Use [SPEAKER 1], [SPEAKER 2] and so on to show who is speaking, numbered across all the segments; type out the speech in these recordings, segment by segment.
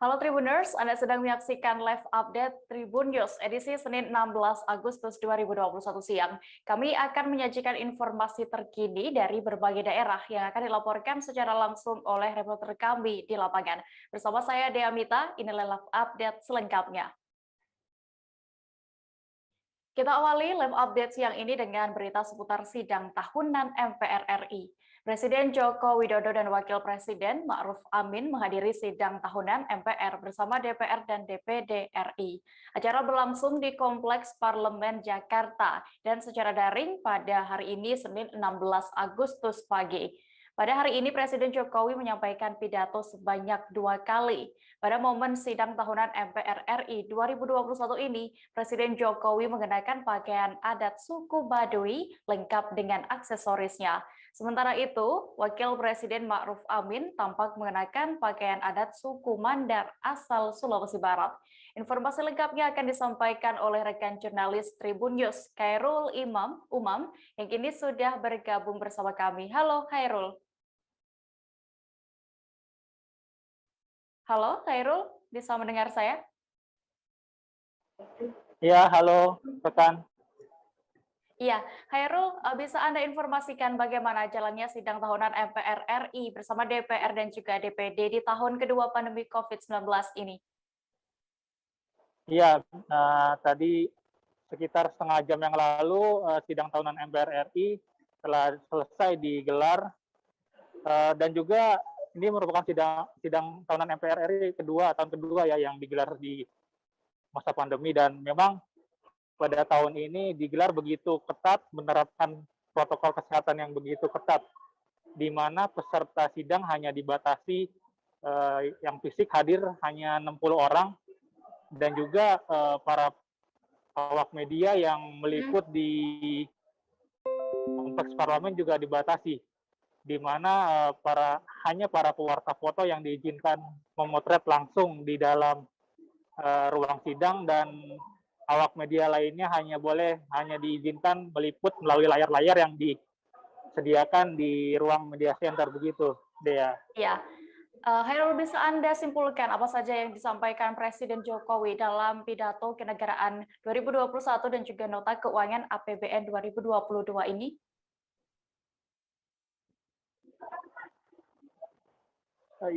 [SPEAKER 1] Halo Tribuners, Anda sedang menyaksikan live update Tribun News edisi Senin 16 Agustus 2021 siang. Kami akan menyajikan informasi terkini dari berbagai daerah yang akan dilaporkan secara langsung oleh reporter kami di lapangan. Bersama saya Dea Mita, inilah live update selengkapnya. Kita awali live update siang ini dengan berita seputar sidang tahunan MPR RI. Presiden Joko Widodo dan Wakil Presiden Ma'ruf Amin menghadiri sidang tahunan MPR bersama DPR dan DPD RI. Acara berlangsung di Kompleks Parlemen Jakarta dan secara daring pada hari ini Senin 16 Agustus pagi. Pada hari ini Presiden Jokowi menyampaikan pidato sebanyak 2 kali. Pada momen sidang tahunan MPR RI 2021 ini, Presiden Jokowi mengenakan pakaian adat suku Baduy lengkap dengan aksesorisnya. Sementara itu, Wakil Presiden Ma'ruf Amin tampak mengenakan pakaian adat suku Mandar asal Sulawesi Barat. Informasi lengkapnya akan disampaikan oleh rekan jurnalis Tribun News, Khairul Umam, yang kini sudah bergabung bersama kami. Halo Khairul. Halo Khairul, bisa mendengar saya?
[SPEAKER 2] Ya, halo rekan.
[SPEAKER 1] Iya, Khairul, bisa Anda informasikan bagaimana jalannya sidang tahunan MPR RI bersama DPR dan juga DPD di tahun kedua pandemi COVID-19 ini?
[SPEAKER 2] Iya, tadi sekitar setengah jam yang lalu sidang tahunan MPR RI telah selesai digelar dan juga ini merupakan sidang tahunan MPR RI tahun kedua ya yang digelar di masa pandemi dan memang pada tahun ini digelar begitu ketat menerapkan protokol kesehatan yang begitu ketat di mana peserta sidang hanya dibatasi yang fisik hadir hanya 60 orang dan juga para awak media yang meliput di kompleks parlemen juga dibatasi, di mana hanya para pewarta foto yang diizinkan memotret langsung di dalam ruang sidang dan awak media lainnya hanya diizinkan meliput melalui layar-layar yang disediakan di ruang media center begitu, Dea.
[SPEAKER 1] Ya, Khairul, bisa Anda simpulkan apa saja yang disampaikan Presiden Jokowi dalam pidato kenegaraan 2021 dan juga nota keuangan APBN 2022 ini?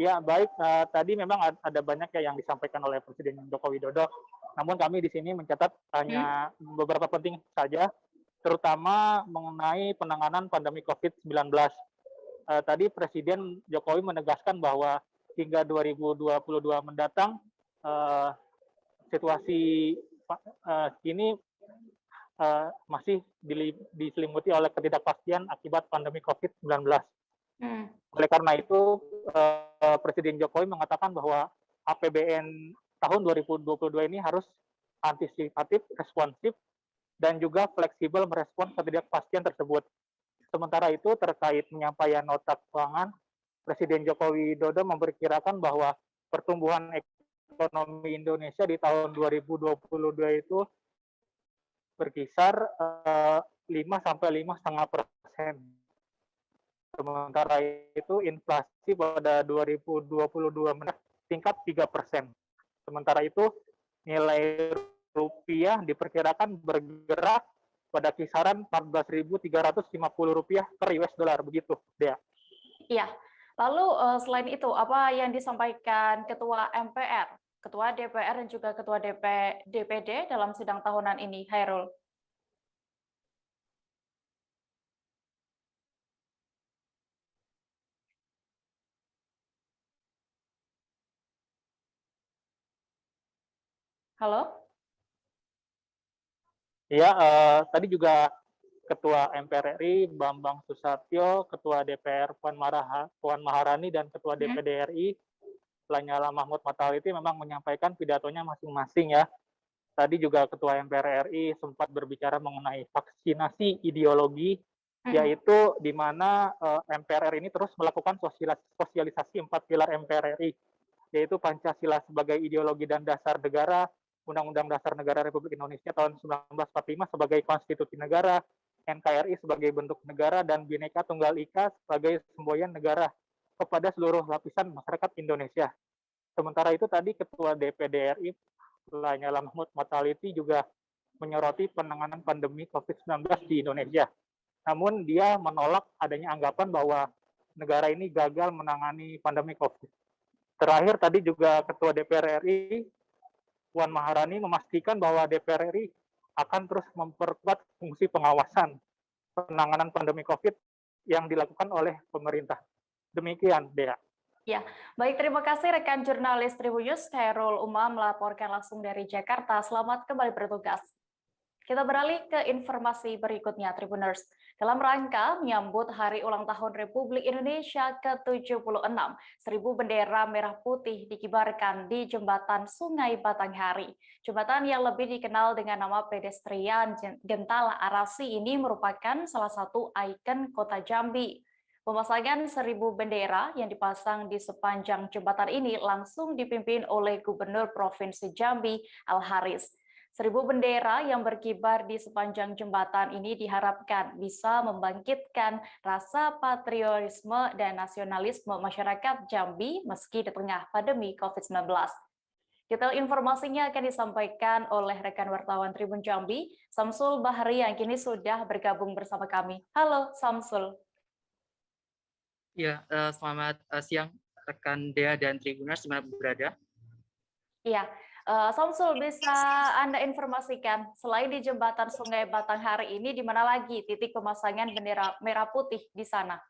[SPEAKER 2] Ya baik, tadi memang ada banyak ya yang disampaikan oleh Presiden Joko Widodo, namun kami di sini mencatat
[SPEAKER 1] Hmm?
[SPEAKER 2] hanya beberapa penting saja, terutama mengenai penanganan pandemi COVID-19. Tadi Presiden Jokowi menegaskan bahwa hingga 2022 mendatang, situasi ini masih diselimuti oleh ketidakpastian akibat pandemi COVID-19.
[SPEAKER 1] Hmm.
[SPEAKER 2] Oleh karena itu, Presiden Jokowi mengatakan bahwa APBN tahun 2022 ini harus antisipatif, responsif, dan juga fleksibel merespons ketidakpastian tersebut. Sementara itu, terkait penyampaian nota keuangan, Presiden Joko Widodo memperkirakan bahwa pertumbuhan ekonomi Indonesia di tahun 2022 itu berkisar 5 sampai 5,5%. Sementara itu inflasi pada 2022 tingkat 3%. Sementara itu nilai rupiah diperkirakan bergerak pada kisaran 14.350 rupiah per US dollar begitu, Dea.
[SPEAKER 1] Iya. Lalu selain itu, apa yang disampaikan Ketua MPR, Ketua DPR dan juga Ketua DPD dalam sidang tahunan ini, Khairul? Halo?
[SPEAKER 2] Ya, tadi juga Ketua MPR RI Bambang Susatyo, Ketua DPR Puan Maharani, dan Ketua
[SPEAKER 1] Hmm?
[SPEAKER 2] DPD RI Lanyala Mahmud Mataliti memang menyampaikan pidatonya masing-masing ya. Tadi juga Ketua MPR RI sempat berbicara mengenai vaksinasi ideologi,
[SPEAKER 1] Hmm.
[SPEAKER 2] yaitu di mana MPR RI ini terus melakukan sosialisasi 4 pilar MPR RI, yaitu Pancasila sebagai ideologi dan dasar negara, Undang-Undang Dasar Negara Republik Indonesia tahun 1945 sebagai konstitusi negara, NKRI sebagai bentuk negara, dan Bhinneka Tunggal Ika sebagai semboyan negara kepada seluruh lapisan masyarakat Indonesia. Sementara itu tadi Ketua DPD RI Lanyala Mahmud Mataliti juga menyoroti penanganan pandemi COVID-19 di Indonesia. Namun dia menolak adanya anggapan bahwa negara ini gagal menangani pandemi COVID. Terakhir tadi juga Ketua DPR RI Puan Maharani memastikan bahwa DPR RI akan terus memperkuat fungsi pengawasan penanganan pandemi COVID yang dilakukan oleh pemerintah. Demikian, Dea.
[SPEAKER 1] Ya, baik, terima kasih rekan jurnalis Tribunnews Khairul Umam melaporkan langsung dari Jakarta. Selamat kembali bertugas. Kita beralih ke informasi berikutnya, Tribuners. Dalam rangka menyambut Hari Ulang Tahun Republik Indonesia ke-76, 1000 bendera merah putih dikibarkan di Jembatan Sungai Batanghari. Jembatan yang lebih dikenal dengan nama pedestrian Gentala Arasi ini merupakan salah satu ikon kota Jambi. Pemasangan 1000 bendera yang dipasang di sepanjang jembatan ini langsung dipimpin oleh Gubernur Provinsi Jambi, Al-Haris. 1000 bendera yang berkibar di sepanjang jembatan ini diharapkan bisa membangkitkan rasa patriotisme dan nasionalisme masyarakat Jambi meski di tengah pandemi COVID-19. Detail informasinya akan disampaikan oleh rekan wartawan Tribun Jambi, Samsul Bahri yang kini sudah bergabung bersama kami. Halo Samsul.
[SPEAKER 3] Ya, selamat siang rekan Dea dan Tribuners di mana berada.
[SPEAKER 1] Iya. Samsul, bisa Anda informasikan, selain di Jembatan Sungai Batanghari ini, di mana lagi titik pemasangan bendera merah putih di sana?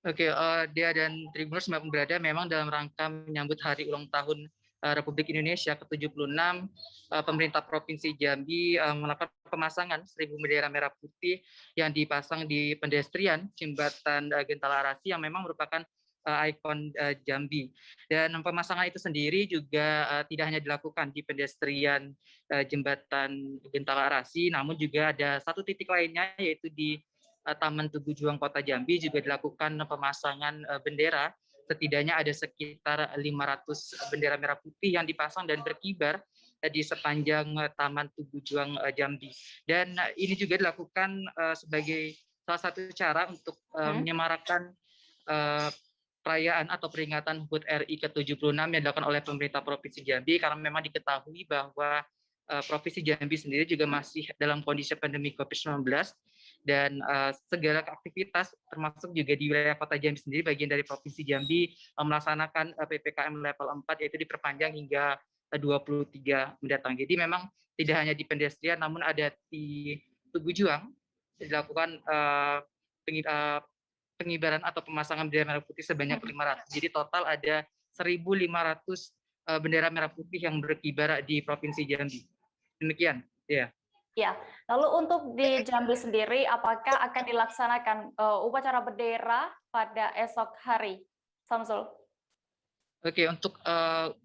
[SPEAKER 3] Oke, Dea dan Tribuners berada memang dalam rangka menyambut Hari Ulang Tahun Republik Indonesia ke-76, pemerintah Provinsi Jambi melakukan pemasangan 1000 bendera merah putih yang dipasang di pedestrian Jembatan Gentala Arasi yang memang merupakan ikon Jambi. Dan pemasangan itu sendiri juga tidak hanya dilakukan di pedestrian Jembatan Gentala Arasi, namun juga ada satu titik lainnya yaitu di Taman Tugu Juang Kota Jambi juga dilakukan pemasangan bendera. Setidaknya ada sekitar 500 bendera merah putih yang dipasang dan berkibar di sepanjang Taman Tugu Juang Jambi. Dan ini juga dilakukan sebagai salah satu cara untuk menyemarakan perayaan atau peringatan HUT RI ke-76 yang dilakukan oleh pemerintah Provinsi Jambi, karena memang diketahui bahwa Provinsi Jambi sendiri juga masih dalam kondisi pandemi COVID-19 dan segala aktivitas termasuk juga di wilayah Kota Jambi sendiri bagian dari Provinsi Jambi melaksanakan PPKM level 4 yaitu diperpanjang hingga 23 mendatang. Jadi memang tidak hanya di pedestrian namun ada di Tugu Juang dilakukan pengibaran atau pemasangan bendera merah putih sebanyak 500. Jadi total ada 1.500 bendera merah putih yang berkibar di Provinsi Jambi. Demikian, ya.
[SPEAKER 1] Ya, lalu untuk di Jambi sendiri, apakah akan dilaksanakan upacara bendera pada esok hari, Samsul?
[SPEAKER 3] Oke, untuk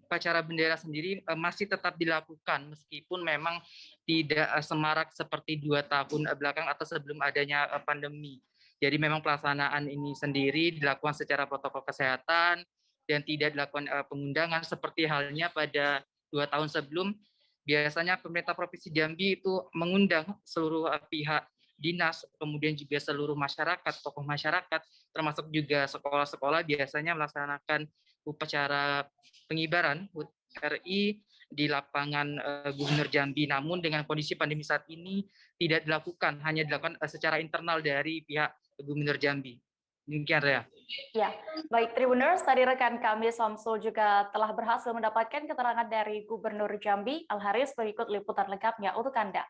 [SPEAKER 3] upacara bendera sendiri masih tetap dilakukan meskipun memang tidak semarak seperti 2 tahun belakang atau sebelum adanya pandemi. Jadi memang pelaksanaan ini sendiri dilakukan secara protokol kesehatan dan tidak dilakukan pengundangan seperti halnya pada 2 tahun sebelum. Biasanya pemerintah Provinsi Jambi itu mengundang seluruh pihak dinas, kemudian juga seluruh masyarakat, tokoh masyarakat, termasuk juga sekolah-sekolah biasanya melaksanakan upacara pengibaran HUT RI di lapangan Gubernur Jambi. Namun dengan kondisi pandemi saat ini tidak dilakukan, hanya dilakukan secara internal dari pihak Gubernur Jambi. Demikian, Rea.
[SPEAKER 1] Ya, baik Tribuners, tadi rekan kami Samsul juga telah berhasil mendapatkan keterangan dari Gubernur Jambi, Al-Haris. Berikut liputan lengkapnya untuk Anda.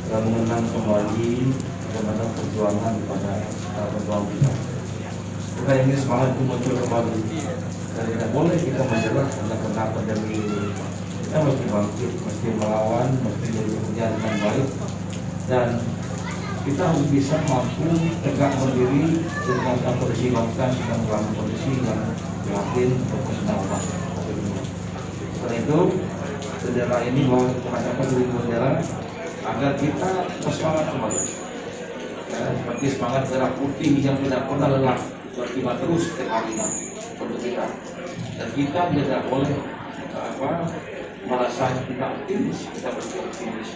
[SPEAKER 4] Mengenang kembali bagaimana perjuangan kepada perjuangan kita. Kita ingin semangat itu muncul kembali. Dan tidak boleh kita menyerah karena pandemi ini. Kita mesti bangkit, mesti melawan, mesti bekerja dengan baik. Dan kita harus bisa mampu tegak berdiri dengan kondisi bangsa dan dalam kondisi yang prihatin untuk keselamatan. Karena itu, bendera ini bahwa mengadakan diri bendera agar kita bersemangat kembali. Ya, seperti semangat merah putih yang tidak pernah lelah berkibar terus setiap harinya untuk kita. Dan kita tidak boleh merasa kita optimis, kita optimis.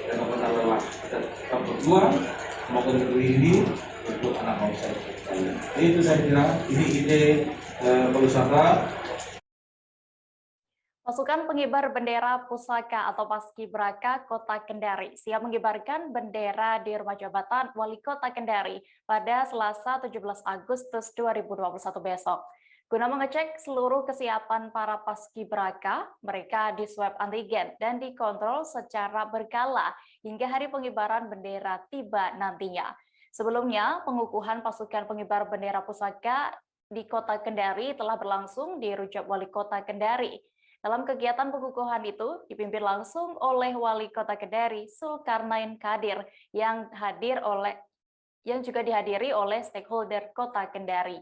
[SPEAKER 4] Dan pernah lelah, kita berjuang semoga negeri ini untuk anak bangsa. Itu saya kira ini ide berusaha
[SPEAKER 1] Pasukan pengibar bendera pusaka atau Paskibraka Kota Kendari siap mengibarkan bendera di rumah jabatan Wali Kota Kendari pada Selasa 17 Agustus 2021 besok. Guna mengecek seluruh kesiapan para Paskibraka, mereka diswab antigen dan dikontrol secara berkala hingga hari pengibaran bendera tiba nantinya. Sebelumnya, pengukuhan pasukan pengibar bendera pusaka di Kota Kendari telah berlangsung di Rujak Wali Kota Kendari. Dalam kegiatan pengukuhan itu dipimpin langsung oleh Wali Kota Kendari, Zulkarnain Kadir, yang juga dihadiri oleh stakeholder Kota Kendari.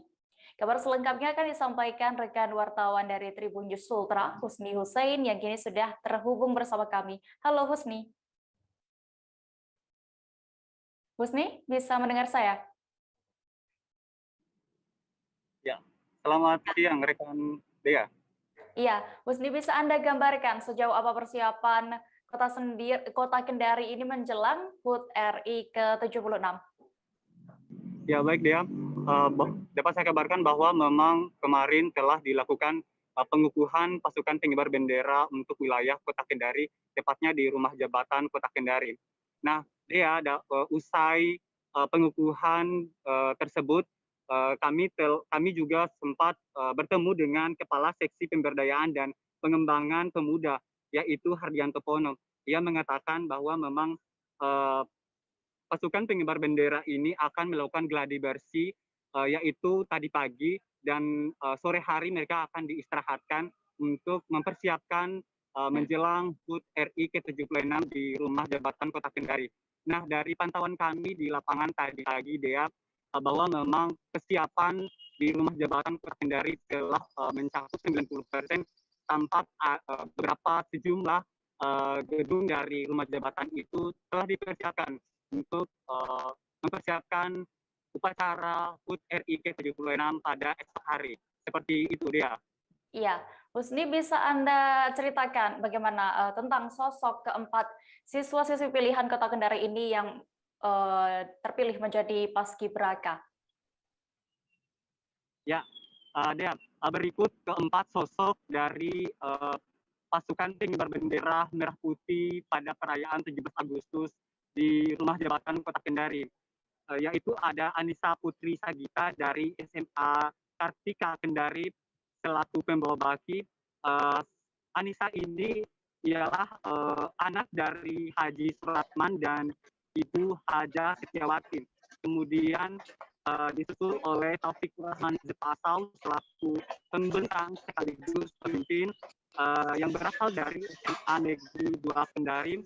[SPEAKER 1] Kabar selengkapnya akan disampaikan rekan wartawan dari Tribun News Sultra, Husni Hussein, yang kini sudah terhubung bersama kami. Halo Husni. Husni, bisa mendengar saya?
[SPEAKER 5] Ya, selamat siang rekan Dea.
[SPEAKER 1] Iya, Husni, bisa Anda gambarkan sejauh apa persiapan Kota Kendari ini menjelang HUT RI ke-76?
[SPEAKER 5] Ya, baik Dea. Dapat saya kabarkan bahwa memang kemarin telah dilakukan pengukuhan pasukan pengibar bendera untuk wilayah Kota Kendari, tepatnya di Rumah Jabatan Kota Kendari. Nah, Dea, usai pengukuhan tersebut, kami juga sempat bertemu dengan Kepala Seksi Pemberdayaan dan Pengembangan Pemuda, yaitu Hardianto Pono. Ia mengatakan bahwa memang pasukan pengibar bendera ini akan melakukan gladi bersih, yaitu tadi pagi, dan sore hari mereka akan diistirahatkan untuk mempersiapkan menjelang HUT RI ke-76 di Rumah Jabatan Kota Kendari. Nah, dari pantauan kami di lapangan tadi pagi, Dea, bahwa memang kesiapan di Rumah Jabatan Kota Kendari telah mencakup 90%, tampak beberapa sejumlah gedung dari rumah jabatan itu telah dipersiapkan untuk mempersiapkan upacara HUT RI ke-76 pada esok hari. Seperti itu, Dea.
[SPEAKER 1] Iya, Husni, bisa Anda ceritakan bagaimana tentang sosok keempat siswa-siswi pilihan Kota Kendari ini yang terpilih menjadi Paskibraka?
[SPEAKER 5] Ya, Dea, berikut keempat sosok dari pasukan pengibar bendera merah putih pada perayaan 17 Agustus di Rumah Jabatan Kota Kendari, yaitu ada Anissa Putri Sagita dari SMA Kartika Kendari selaku pembawa baki. Anissa ini ialah anak dari Haji Suratman dan Ibu Haja Setiawati. Kemudian disusul oleh Taufik Rahman Jepasau selaku pembentang sekaligus pemimpin yang berasal dari SMA Negeri 2 Kendari.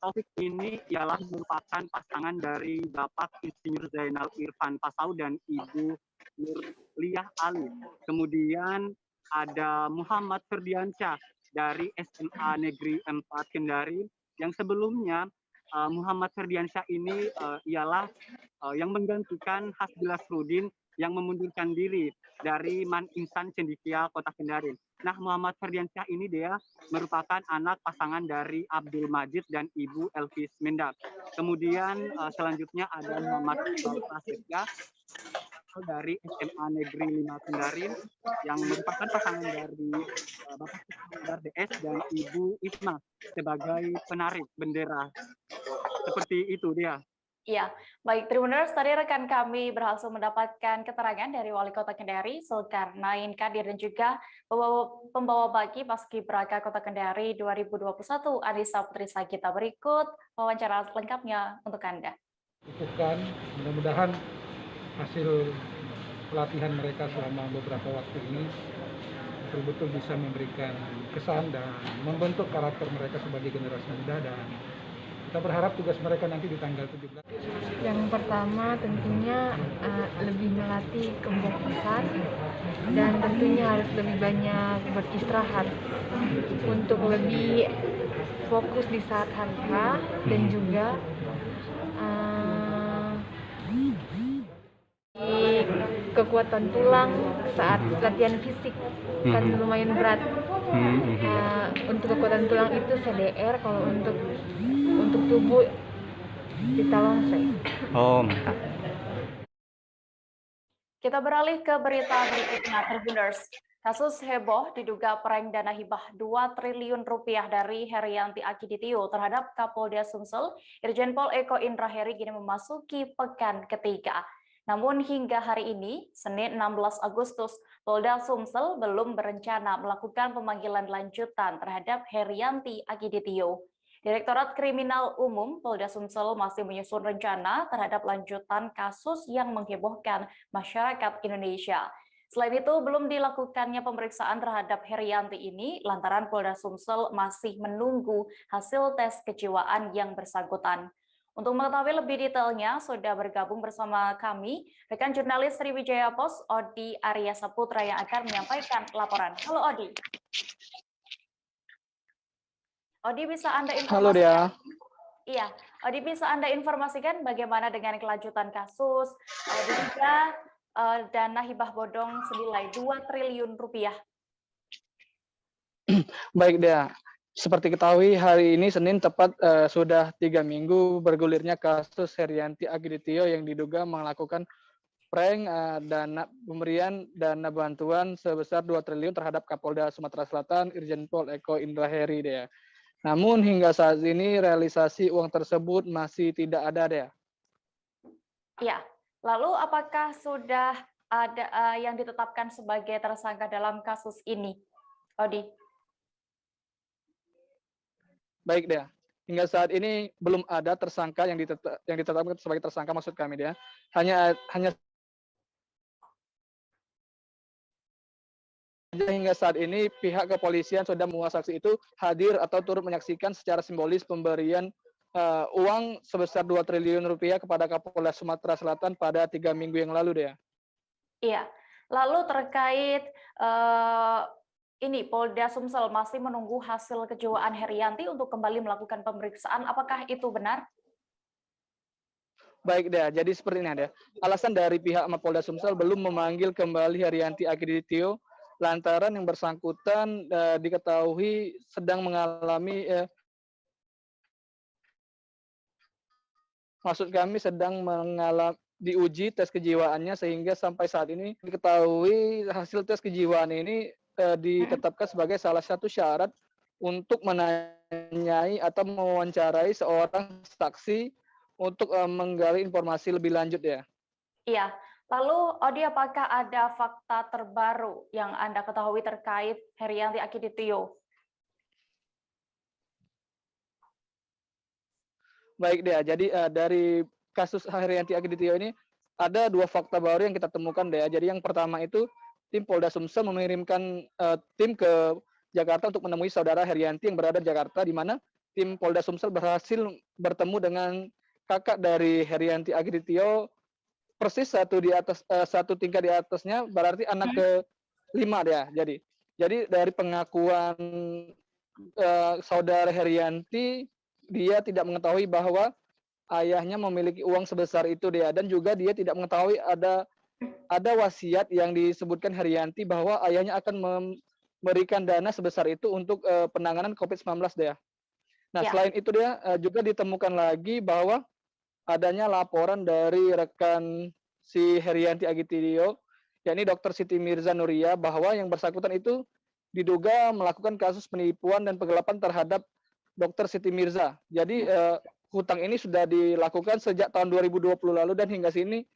[SPEAKER 5] Taufik ini ialah merupakan pasangan dari Bapak Insinyur Zainal Irfan Pasau dan Ibu Nurliah Ali. Kemudian ada Muhammad Ferdiansyah dari SMA Negeri 4 Kendari, yang sebelumnya Muhammad Ferdiansyah ini ialah yang menggantikan Hasbi Lasrudin yang memundurkan diri dari Man Insan Cendikia Kota Kendari. Nah, Muhammad Ferdiansyah ini dia merupakan anak pasangan dari Abdul Majid dan Ibu Elvis Mendak. Kemudian selanjutnya ada Muhammad Prasetya dari SMA Negeri 5 Kendari yang merupakan pasangan dari Bapak Sundar DS dan Ibu Isma sebagai penarik bendera. Seperti itu dia.
[SPEAKER 1] Iya, baik Tribuners, tadi rekan kami berhasil mendapatkan keterangan dari Wali Kota Kendari, Zulkarnain Kadir, dan juga pembawa baki Paskibraka Kota Kendari 2021, Anissa Putri Sagita. Berikut wawancara lengkapnya untuk Anda.
[SPEAKER 6] Mudah-mudahan hasil pelatihan mereka selama beberapa waktu ini betul-betul bisa memberikan kesan dan membentuk karakter mereka sebagai generasi muda, dan kita berharap tugas mereka nanti di tanggal 17.
[SPEAKER 7] Yang pertama tentunya lebih melatih kefokusan dan tentunya harus lebih banyak beristirahat untuk lebih fokus di saat hari H, dan juga kekuatan tulang saat latihan fisik kan lumayan berat. Untuk kekuatan tulang itu CDR, kalau untuk tubuh kita longseng.
[SPEAKER 5] Oh, mantap.
[SPEAKER 1] Kita beralih ke berita berikutnya, Tribuners. Kasus heboh diduga prank dana hibah 2 triliun rupiah dari Herianti Akiditio terhadap Kapolda Sumsel, Irjen Pol Eko Indra Heri kini memasuki pekan ketiga. Namun hingga hari ini, Senin 16 Agustus, Polda Sumsel belum berencana melakukan pemanggilan lanjutan terhadap Herianti Akiditio. Direktorat Kriminal Umum Polda Sumsel masih menyusun rencana terhadap lanjutan kasus yang menghebohkan masyarakat Indonesia. Selain itu, belum dilakukannya pemeriksaan terhadap Herianti ini lantaran Polda Sumsel masih menunggu hasil tes kejiwaan yang bersangkutan. Untuk mengetahui lebih detailnya, sudah bergabung bersama kami rekan jurnalis Sriwijaya Post, Odi Arya Saputra yang akan menyampaikan laporan. Halo Odi. Odi, bisa Anda informasikan?
[SPEAKER 8] Halo Dea.
[SPEAKER 1] Iya, Odi, bisa Anda informasikan bagaimana dengan kelanjutan kasus diduga dana hibah bodong senilai 2 triliun rupiah?
[SPEAKER 8] Baik Dea, seperti ketahui hari ini Senin tepat sudah 3 minggu bergulirnya kasus Herianti Akiditio yang diduga melakukan prank pemberian dana bantuan sebesar 2 triliun terhadap Kapolda Sumatera Selatan Irjen Pol Eko Indra Heri Dea. Namun hingga saat ini realisasi uang tersebut masih tidak ada Dea.
[SPEAKER 1] Iya. Lalu apakah sudah ada yang ditetapkan sebagai tersangka dalam kasus ini, Odi?
[SPEAKER 8] Baik Dea, hingga saat ini belum ada tersangka yang ditetapkan sebagai tersangka, maksud kami Dea. Hanya hingga saat ini pihak kepolisian sudah membawa saksi itu hadir atau turut menyaksikan secara simbolis pemberian uang sebesar 2 triliun rupiah kepada Kapolda Sumatera Selatan pada 3 minggu yang lalu, Dea.
[SPEAKER 1] Iya. Lalu terkait ini, Polda Sumsel masih menunggu hasil kejiwaan Herianti untuk kembali melakukan pemeriksaan. Apakah itu benar?
[SPEAKER 8] Baik, Dea. Jadi seperti ini, Dea. Alasan dari pihak Polda Sumsel belum memanggil kembali Herianti Akiditio lantaran yang bersangkutan diketahui sedang mengalami sedang mengalami diuji tes kejiwaannya sehingga sampai saat ini diketahui hasil tes kejiwaan ini ditetapkan sebagai salah satu syarat untuk menanyai atau mewawancarai seorang saksi untuk menggali informasi lebih lanjut ya.
[SPEAKER 1] Iya. Lalu Odi, apakah ada fakta terbaru yang Anda ketahui terkait Herianti Akiditio?
[SPEAKER 8] Baik Dea, jadi dari kasus Herianti Akiditio ini ada 2 fakta baru yang kita temukan Dea. Jadi yang pertama itu tim Polda Sumsel mengirimkan tim ke Jakarta untuk menemui saudara Herianti yang berada di Jakarta, di mana tim Polda Sumsel berhasil bertemu dengan kakak dari Herianti Akiditio, persis satu tingkat di atasnya, berarti anak ke-5 Dea. Jadi dari pengakuan saudara Herianti, dia tidak mengetahui bahwa ayahnya memiliki uang sebesar itu Dea, dan juga dia tidak mengetahui ada wasiat yang disebutkan Herianti bahwa ayahnya akan memberikan dana sebesar itu untuk penanganan COVID-19 Dea. Nah, selain itu Dea, juga ditemukan lagi bahwa adanya laporan dari rekan si Herianti Akiditio, yakni Dr. Siti Mirza Nuria, bahwa yang bersangkutan itu diduga melakukan kasus penipuan dan penggelapan terhadap Dr. Siti Mirza. Jadi hutang ini sudah dilakukan sejak tahun 2020 lalu dan hingga sini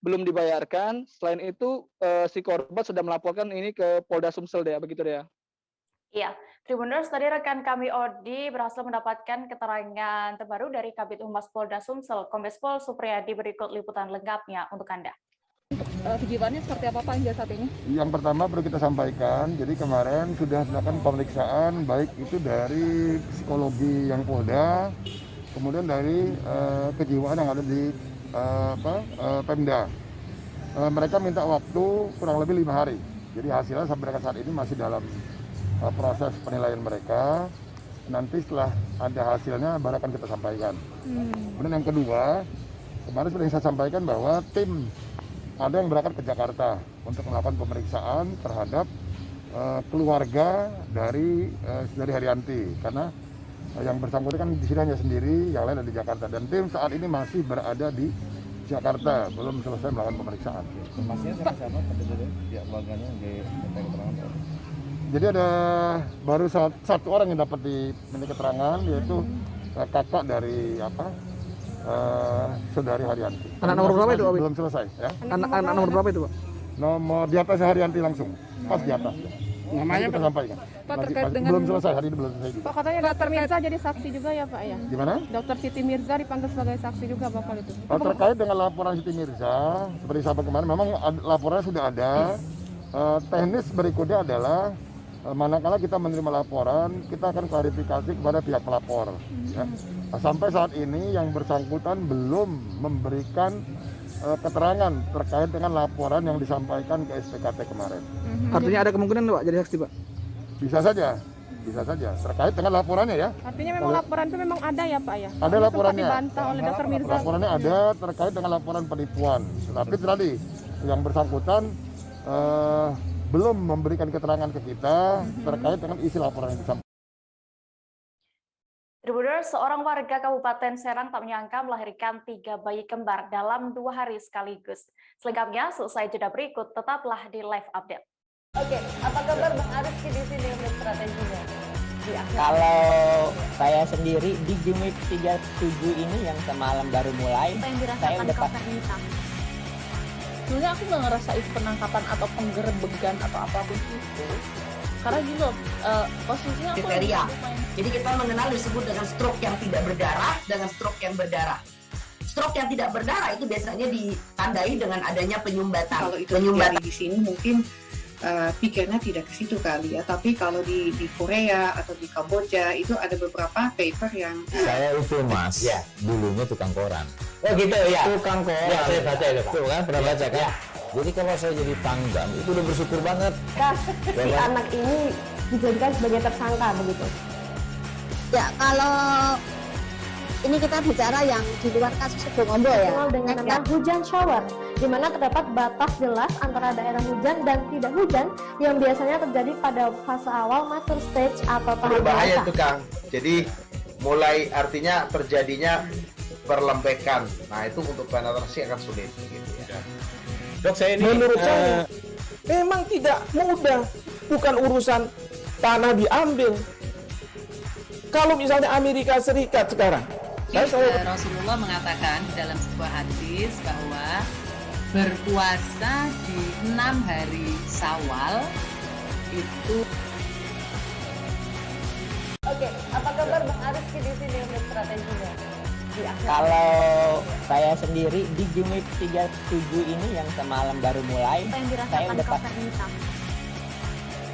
[SPEAKER 8] belum dibayarkan. Selain itu si korban sudah melaporkan ini ke Polda Sumsel Dea, begitu Dea.
[SPEAKER 1] Iya, Tribuners, tadi rekan kami Odi berhasil mendapatkan keterangan terbaru dari Kabid Humas Polda Sumsel, Kombes Pol Supriyadi. Berikut liputan lengkapnya untuk Anda.
[SPEAKER 9] Kejiwaannya seperti apa Pak hingga saat ini?
[SPEAKER 10] Yang pertama perlu kita sampaikan, jadi kemarin sudah dilakukan pemeriksaan baik itu dari psikologi yang Polda, kemudian dari kejiwaan yang ada di Pemda. Mereka minta waktu kurang lebih 5 hari. Jadi hasilnya sampai saat ini masih dalam proses penilaian mereka. Nanti setelah ada hasilnya baru akan kita sampaikan. Kemudian yang kedua, kemarin sudah saya sampaikan bahwa tim ada yang berangkat ke Jakarta untuk melakukan pemeriksaan terhadap keluarga dari Herianti, karena yang bersangkutan kan di sini hanya sendiri, yang lain ada di Jakarta, dan tim saat ini masih berada di Jakarta, belum selesai melakukan pemeriksaan.
[SPEAKER 4] Masnya siapa pihak keluarganya di keterangan?
[SPEAKER 10] Jadi ada baru satu orang yang dapat diminta keterangan, yaitu kakak dari saudari Haryanti.
[SPEAKER 8] Anak nomor berapa itu, Abi?
[SPEAKER 10] Belum selesai, ya.
[SPEAKER 8] Anak nomor berapa itu, Pak?
[SPEAKER 10] Nomor di atas Haryanti langsung, pas di atas. Ya.
[SPEAKER 9] Namanya
[SPEAKER 10] kita sampaikan.
[SPEAKER 9] Pak, terkait dengan
[SPEAKER 10] belum selesai, hari ini belum selesai juga.
[SPEAKER 9] Pak, katanya Dr. Mirza jadi saksi juga ya Pak ya?
[SPEAKER 10] Gimana?
[SPEAKER 9] Dr. Siti Mirza dipanggil sebagai saksi juga bakal itu.
[SPEAKER 10] Terkait dengan laporan Siti Mirza, seperti sahabat kemarin, memang laporannya sudah ada. Teknis berikutnya adalah manakala kita menerima laporan, kita akan klarifikasi kepada pihak pelapor. Ya. Sampai saat ini yang bersangkutan belum memberikan keterangan terkait dengan laporan yang disampaikan ke SPKT kemarin.
[SPEAKER 8] Artinya ada kemungkinan Pak jadi saksi, Pak?
[SPEAKER 10] Bisa saja terkait dengan laporannya ya.
[SPEAKER 9] Artinya memang laporan itu memang ada ya Pak ya?
[SPEAKER 10] Ada laporannya.
[SPEAKER 9] Dibantah oleh Dr. Mirza.
[SPEAKER 10] Laporannya ada terkait dengan laporan penipuan. Tapi tadi yang bersangkutan belum memberikan keterangan ke kita terkait dengan isi laporan yang disampaikan.
[SPEAKER 1] Tribuners, seorang warga Kabupaten Serang tak menyangka melahirkan 3 bayi kembar dalam 2 hari sekaligus. Selengkapnya selesai jeda berikut, tetaplah di live update. Oke, apa kabar Bang Arief di sini untuk strateginya?
[SPEAKER 11] Kalau saya sendiri di Game Week 37 ini yang semalam baru mulai, saya udah
[SPEAKER 12] sebenarnya aku nggak ngerasa itu penangkapan atau penggerebegan atau apapun itu. Karena gitu, posisinya aku
[SPEAKER 13] kriteria. Jadi kita mengenal disebut dengan stroke yang tidak berdarah dengan stroke yang berdarah. Stroke yang tidak berdarah itu biasanya ditandai dengan adanya penyumbatan.
[SPEAKER 14] Kalau itu terjadi di sini mungkin pikirnya tidak ke situ kali ya. Tapi kalau di Korea atau di Kamboja itu ada beberapa paper yang
[SPEAKER 15] saya itu Mas, ya, dulunya tukang koran.
[SPEAKER 11] Oh gitu ya.
[SPEAKER 15] Tukang koran.
[SPEAKER 11] Ya, saya baca itu Pak.
[SPEAKER 15] Tuh kan pernah baca kan? Ya. Jadi kalau saya jadi pangdam itu udah bersyukur banget.
[SPEAKER 16] Si anak ini dijadikan sebagai tersangka begitu. Ya, kalau ini kita bicara yang di luar kasus Situbondo ya. Dengan nama hujan shower, di mana terdapat batas jelas antara daerah hujan dan tidak hujan yang biasanya terjadi pada fase awal master stage atau tahap
[SPEAKER 17] berbahaya itu Kang. Jadi mulai artinya terjadinya perlembekan. Nah itu untuk penetrasi akan sulit. Gitu ya.
[SPEAKER 18] Dok, saya ini menurut saya memang tidak mudah, bukan urusan tanah diambil. Kalau misalnya Amerika Serikat sekarang,
[SPEAKER 19] Rasulullah mengatakan dalam sebuah hadis bahwa berpuasa di 6 hari Syawal itu.
[SPEAKER 1] Oke, apa kabar Bang Arief di sini untuk strateginya?
[SPEAKER 11] Kalau saya sendiri di Game Week 37 ini yang semalam baru mulai, saya udah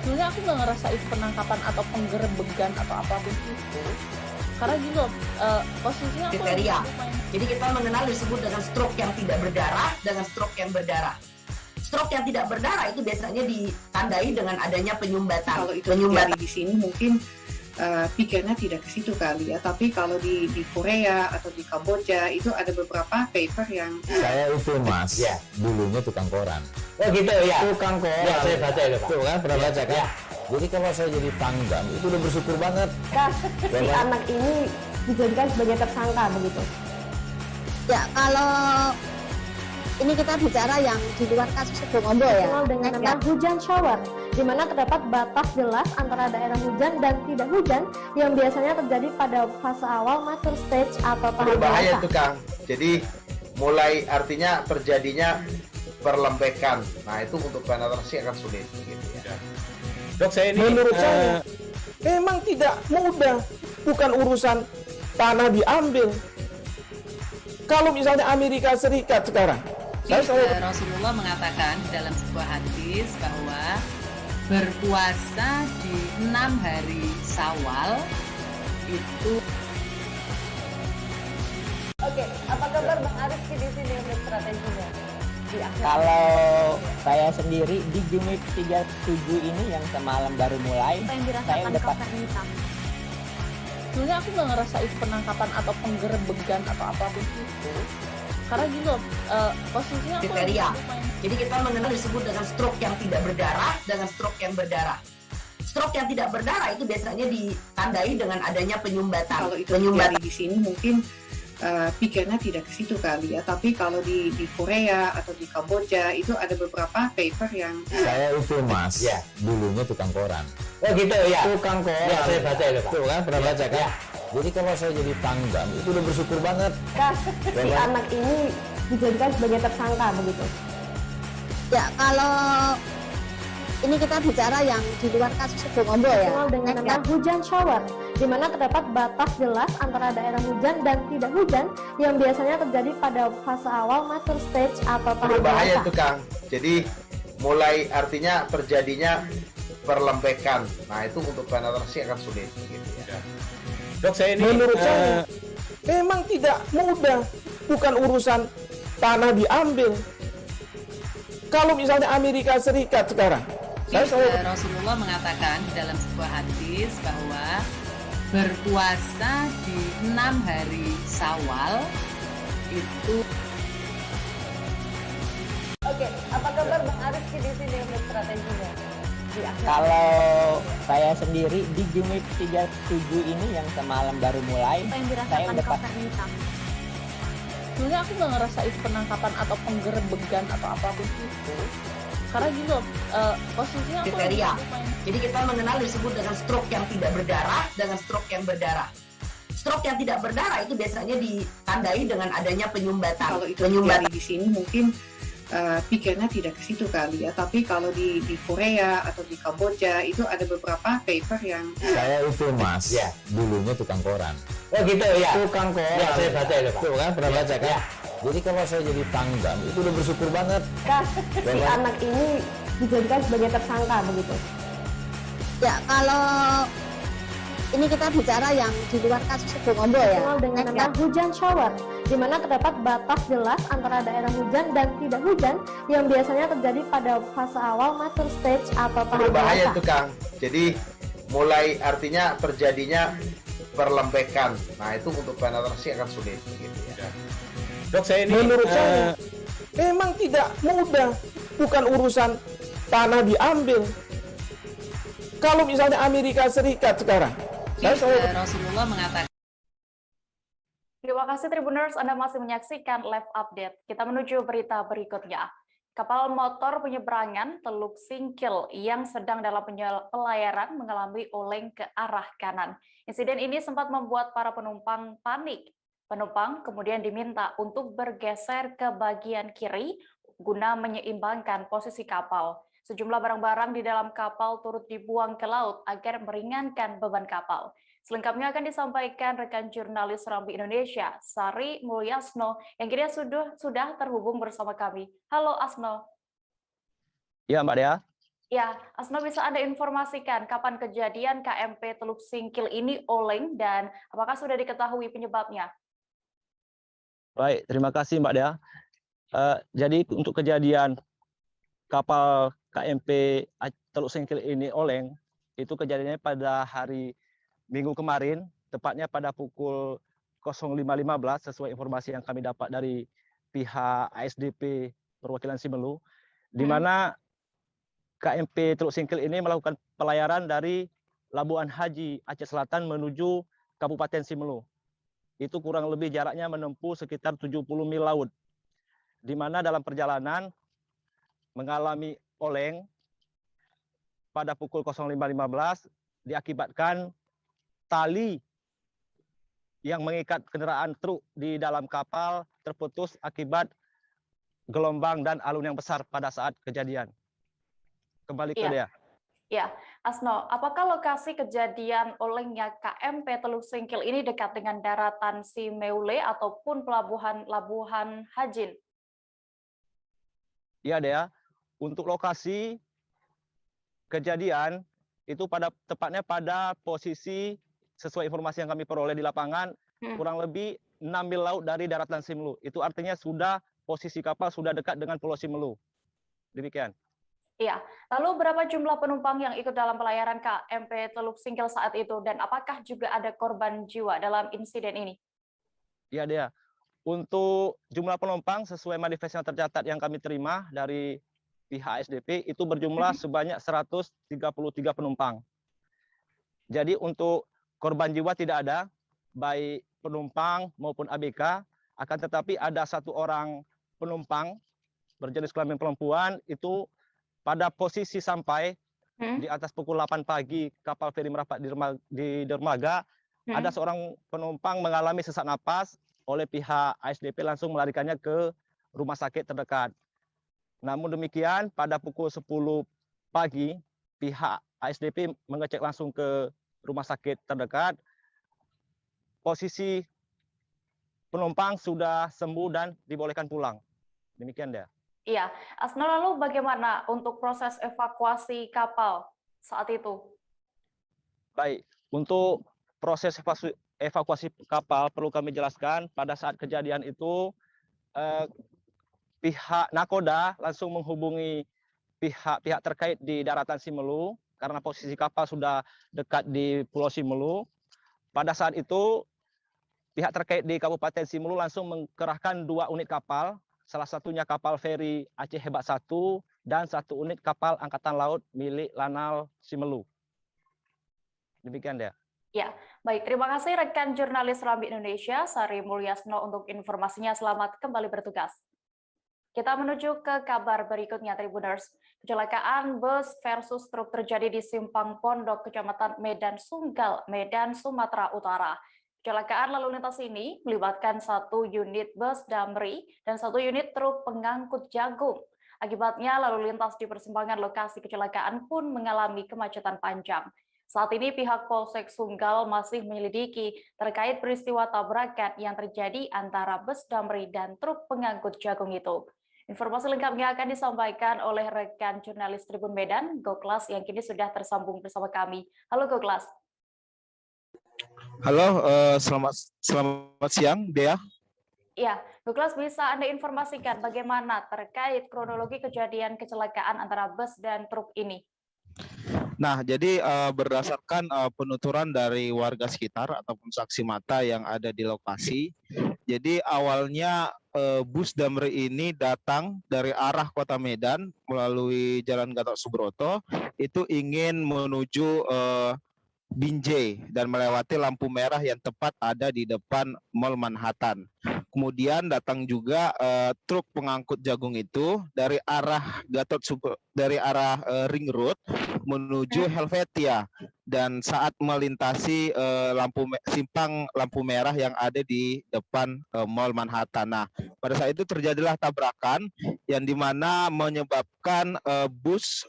[SPEAKER 12] sebenarnya aku nggak ngerasa itu penangkapan atau penggerebegan atau apapun itu. Karena gitu, posisinya aku
[SPEAKER 13] kriteria. Jadi kita mengenal disebut dengan stroke yang tidak berdarah dengan stroke yang berdarah. Stroke yang tidak berdarah itu biasanya ditandai dengan adanya penyumbatan.
[SPEAKER 14] Kalau itu terjadi di sini mungkin pikirnya tidak ke situ kali ya. Tapi kalau di Korea atau di Kamboja itu ada beberapa paper yang
[SPEAKER 15] saya itu Mas, ya, dulunya tukang koran.
[SPEAKER 11] Oh gitu ya.
[SPEAKER 15] Tukang koran.
[SPEAKER 11] Ya, saya baca itu Pak.
[SPEAKER 15] Tuh kan pernah baca kan? Ya. Jadi kalau saya jadi pangdam itu udah bersyukur banget.
[SPEAKER 16] Si anak ini dijadikan sebagai tersangka begitu. Ya, kalau ini kita bicara yang di luar kasus Situbondo ya. Dengan nama hujan shower, di mana terdapat batas jelas antara daerah hujan dan tidak hujan yang biasanya terjadi pada fase awal master stage atau tahap
[SPEAKER 17] berbahaya itu Kang. Jadi mulai artinya terjadinya perlembekan. Nah itu untuk penetrasi akan sulit. Gitu ya.
[SPEAKER 18] Dok, saya ini menurut saya memang tidak mudah, bukan urusan tanah diambil. Kalau misalnya Amerika Serikat sekarang,
[SPEAKER 19] Rasulullah mengatakan dalam sebuah hadis bahwa berpuasa di 6 hari Syawal itu.
[SPEAKER 1] Oke, apa kabar Bang Arief di sini untuk strateginya?
[SPEAKER 11] Kalau saya sendiri di Game Week 37 ini yang semalam baru mulai, saya udah
[SPEAKER 12] sebenarnya aku nggak ngerasa itu penangkapan atau penggerebegan atau apapun itu. Karena gitu, posisinya aku
[SPEAKER 13] kriteria. Jadi kita mengenal disebut dengan stroke yang tidak berdarah dengan stroke yang berdarah. Stroke yang tidak berdarah itu biasanya ditandai dengan adanya penyumbatan.
[SPEAKER 14] Kalau itu terjadi di sini mungkin pikirnya tidak ke situ kali ya. Tapi kalau di Korea atau di Kamboja itu ada beberapa paper yang
[SPEAKER 15] Saya itu Mas, dulunya tukang koran.
[SPEAKER 11] Oh gitu ya.
[SPEAKER 15] Tukang koran.
[SPEAKER 11] Ya, saya baca itu Pak.
[SPEAKER 15] Tuh kan, pernah baca kan? Jadi kalau saya jadi pangdam, itu udah bersyukur banget.
[SPEAKER 16] Si anak ini dijadikan sebagai tersangka begitu. Ya, kalau ini kita bicara yang di luar kasus Sebongondo ya, dengan nama hujan shower, di mana terdapat batas jelas antara daerah hujan dan tidak hujan yang biasanya terjadi pada fase awal master stage atau tahap
[SPEAKER 17] berbahaya
[SPEAKER 16] biasa.
[SPEAKER 17] itu Kang. Jadi mulai artinya terjadinya perlempekan. Nah itu untuk penetrasi akan sulit. Gitu ya.
[SPEAKER 18] Dok, saya ini menurut saya memang tidak mudah, bukan urusan tanah diambil. Kalau misalnya Amerika Serikat sekarang,
[SPEAKER 19] Rasulullah mengatakan dalam sebuah hadis bahwa berpuasa di 6 hari Syawal itu.
[SPEAKER 16] Oke, apa kabar Bang Arif di sini untuk strateginya?
[SPEAKER 11] Kalau saya sendiri di Jumip 37 ini yang semalam baru mulai, saya udah
[SPEAKER 12] Sebenarnya aku nggak ngerasa itu penangkapan atau penggerebegan atau apapun itu, karena gini loh, posisinya aku
[SPEAKER 13] kriteria. Jadi kita mengenal disebut dengan stroke yang tidak berdarah dengan stroke yang berdarah. Stroke yang tidak berdarah itu biasanya ditandai dengan adanya penyumbatan.
[SPEAKER 14] Kalau itu terjadi di sini mungkin pikirnya tidak ke situ kali ya. Tapi kalau di Korea atau di Kamboja itu ada beberapa paper yang
[SPEAKER 15] Saya itu Mas, dulunya tukang koran.
[SPEAKER 11] Oh gitu ya.
[SPEAKER 15] Tukang koran.
[SPEAKER 11] Ya, saya baca itu Pak.
[SPEAKER 15] Tuh kan, pernah baca kan? Jadi kalau saya jadi pangdam, itu udah bersyukur banget.
[SPEAKER 16] Si anak ini dijadikan sebagai tersangka begitu. Ya, kalau ini kita bicara yang di luar kasus Sebongondo ya, dengan nama hujan shower, di mana terdapat batas jelas antara daerah hujan dan tidak hujan yang biasanya terjadi pada fase awal master stage atau tahap
[SPEAKER 17] berbahaya
[SPEAKER 16] biasa.
[SPEAKER 17] itu Kang. Jadi mulai artinya terjadinya perlempekan. Nah itu untuk penetrasi akan sulit. Gitu ya.
[SPEAKER 18] Dok, saya ini menurut saya memang tidak mudah, bukan urusan tanah diambil. Kalau misalnya Amerika Serikat sekarang,
[SPEAKER 19] Rasulullah mengatakan.
[SPEAKER 1] Terima kasih Tribuners, Anda masih menyaksikan live update. Kita menuju berita berikutnya. Kapal motor penyeberangan Teluk Singkil yang sedang dalam pelayaran mengalami oleng ke arah kanan. Insiden ini sempat membuat para penumpang panik. Penumpang kemudian diminta untuk bergeser ke bagian kiri guna menyeimbangkan posisi kapal. Sejumlah barang-barang di dalam kapal turut dibuang ke laut agar meringankan beban kapal. Selengkapnya akan disampaikan rekan jurnalis Serambi Indonesia, Sari Mulyasno, yang kini sudah terhubung bersama kami. Halo Asno.
[SPEAKER 20] Ya Mbak Dea.
[SPEAKER 1] Ya, Asno bisa Anda informasikan kapan kejadian KMP Teluk Singkil ini oleng dan apakah sudah diketahui penyebabnya?
[SPEAKER 20] Baik, terima kasih Mbak Dea. Jadi untuk kejadian kapal KMP Teluk Singkil ini oleng, itu kejadiannya pada hari Minggu kemarin, tepatnya pada pukul 05.15 sesuai informasi yang kami dapat dari pihak ASDP perwakilan Simelu, di mana KMP Teluk Singkil ini melakukan pelayaran dari Labuan Haji Aceh Selatan menuju Kabupaten Simelu. Itu kurang lebih jaraknya menempuh sekitar 70 mil laut, di mana dalam perjalanan mengalami oleng pada pukul 05.15 diakibatkan tali yang mengikat kendaraan truk di dalam kapal terputus akibat gelombang dan alun yang besar pada saat kejadian. Kembali ke Dea.
[SPEAKER 1] Ya, Asno, apakah lokasi kejadian olengnya KMP Teluk Singkil ini dekat dengan daratan Simeule ataupun pelabuhan Labuhan Hajin?
[SPEAKER 20] Ya, Dea. Untuk lokasi kejadian itu tepatnya pada posisi sesuai informasi yang kami peroleh di lapangan kurang lebih 6 mil laut dari daratan Simelu. Itu artinya posisi kapal sudah dekat dengan Pulau Simelu. Demikian.
[SPEAKER 1] Iya. Lalu berapa jumlah penumpang yang ikut dalam pelayaran KMP Teluk Singkil saat itu dan apakah juga ada korban jiwa dalam insiden ini?
[SPEAKER 20] Ya, Dea. Untuk jumlah penumpang sesuai manifest yang tercatat yang kami terima dari pihak SDP itu berjumlah sebanyak 133 penumpang. Jadi untuk korban jiwa tidak ada, baik penumpang maupun ABK, akan tetapi ada 1 orang penumpang berjenis kelamin perempuan itu pada posisi sampai di atas pukul 8 pagi kapal feri merapat di dermaga, ada seorang penumpang mengalami sesak napas, oleh pihak ASDP langsung melarikannya ke rumah sakit terdekat. Namun demikian pada pukul 10 pagi pihak ASDP mengecek langsung ke rumah sakit terdekat. Posisi penumpang sudah sembuh dan dibolehkan pulang. Demikian dia.
[SPEAKER 1] Iya, Asno, lalu bagaimana untuk proses evakuasi kapal saat itu?
[SPEAKER 20] Baik, untuk proses evakuasi kapal perlu kami jelaskan pada saat kejadian itu pihak nakoda langsung menghubungi pihak terkait di daratan Simelu karena posisi kapal sudah dekat di Pulau Simelu. Pada saat itu pihak terkait di Kabupaten Simelu langsung mengerahkan 2 unit kapal, salah satunya kapal feri Aceh Hebat 1 dan 1 unit kapal angkatan laut milik Lanal Simelu. Demikian dia.
[SPEAKER 1] Ya, baik. Terima kasih rekan jurnalis Serambi Indonesia, Sari Mulyasno, untuk informasinya. Selamat kembali bertugas. Kita menuju ke kabar berikutnya, Tribuners. Kecelakaan bus versus truk terjadi di Simpang Pondok, Kecamatan Medan Sunggal, Medan, Sumatera Utara. Kecelakaan lalu lintas ini melibatkan 1 unit bus damri dan 1 unit truk pengangkut jagung. Akibatnya lalu lintas di persimpangan lokasi kecelakaan pun mengalami kemacetan panjang. Saat ini pihak Polsek Sunggal masih menyelidiki terkait peristiwa tabrakan yang terjadi antara bus damri dan truk pengangkut jagung itu. Informasi lengkapnya akan disampaikan oleh rekan jurnalis Tribun Medan, Goklas, yang kini sudah tersambung bersama kami. Halo Goklas.
[SPEAKER 21] Halo, selamat siang, Dea.
[SPEAKER 1] Ya, Goklas, bisa Anda informasikan bagaimana terkait kronologi kejadian kecelakaan antara bus dan truk ini?
[SPEAKER 21] Nah, jadi berdasarkan penuturan dari warga sekitar ataupun saksi mata yang ada di lokasi, jadi awalnya bus damri ini datang dari arah Kota Medan melalui Jalan Gatot Subroto, itu ingin menuju Binjai dan melewati lampu merah yang tepat ada di depan Mall Manhattan. Kemudian datang juga truk pengangkut jagung itu dari arah Ring Road menuju Helvetia, dan saat melintasi simpang lampu merah yang ada di depan Mall Manhattan. Nah, pada saat itu terjadilah tabrakan yang dimana menyebabkan bus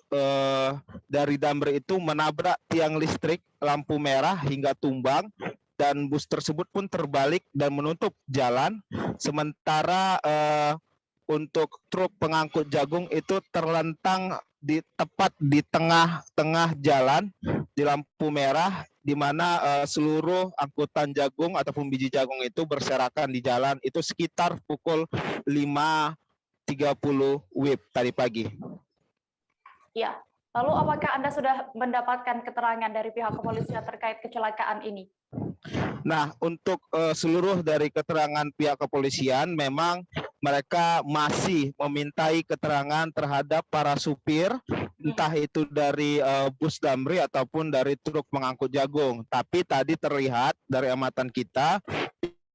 [SPEAKER 21] dari damri itu menabrak tiang listrik lampu merah hingga tumbang, dan bus tersebut pun terbalik dan menutup jalan. Sementara untuk truk pengangkut jagung itu terlentang tepat di tengah-tengah jalan di lampu merah, di mana seluruh angkutan jagung ataupun biji jagung itu berserakan di jalan itu sekitar pukul 5.30 WIB tadi pagi.
[SPEAKER 1] Ya, lalu apakah Anda sudah mendapatkan keterangan dari pihak kepolisian terkait kecelakaan ini?
[SPEAKER 21] Nah, untuk seluruh dari keterangan pihak kepolisian, memang mereka masih memintai keterangan terhadap para supir, entah itu dari bus damri ataupun dari truk pengangkut jagung. Tapi tadi terlihat dari amatan kita,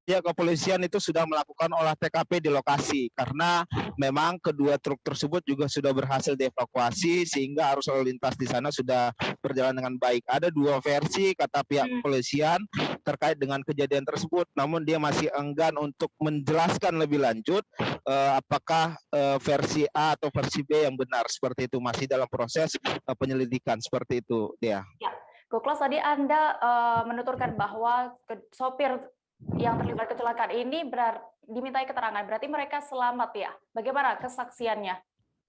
[SPEAKER 21] pihak kepolisian itu sudah melakukan olah TKP di lokasi karena memang kedua truk tersebut juga sudah berhasil dievakuasi sehingga arus lalu lintas di sana sudah berjalan dengan baik. Ada 2 versi kata pihak kepolisian terkait dengan kejadian tersebut, namun dia masih enggan untuk menjelaskan lebih lanjut apakah versi A atau versi B yang benar. Seperti itu, masih dalam proses penyelidikan seperti itu, Dea.
[SPEAKER 1] Ya, Goklas, tadi Anda menuturkan bahwa sopir yang terlibat kecelakaan ini dimintai keterangan, berarti mereka selamat ya? Bagaimana kesaksiannya?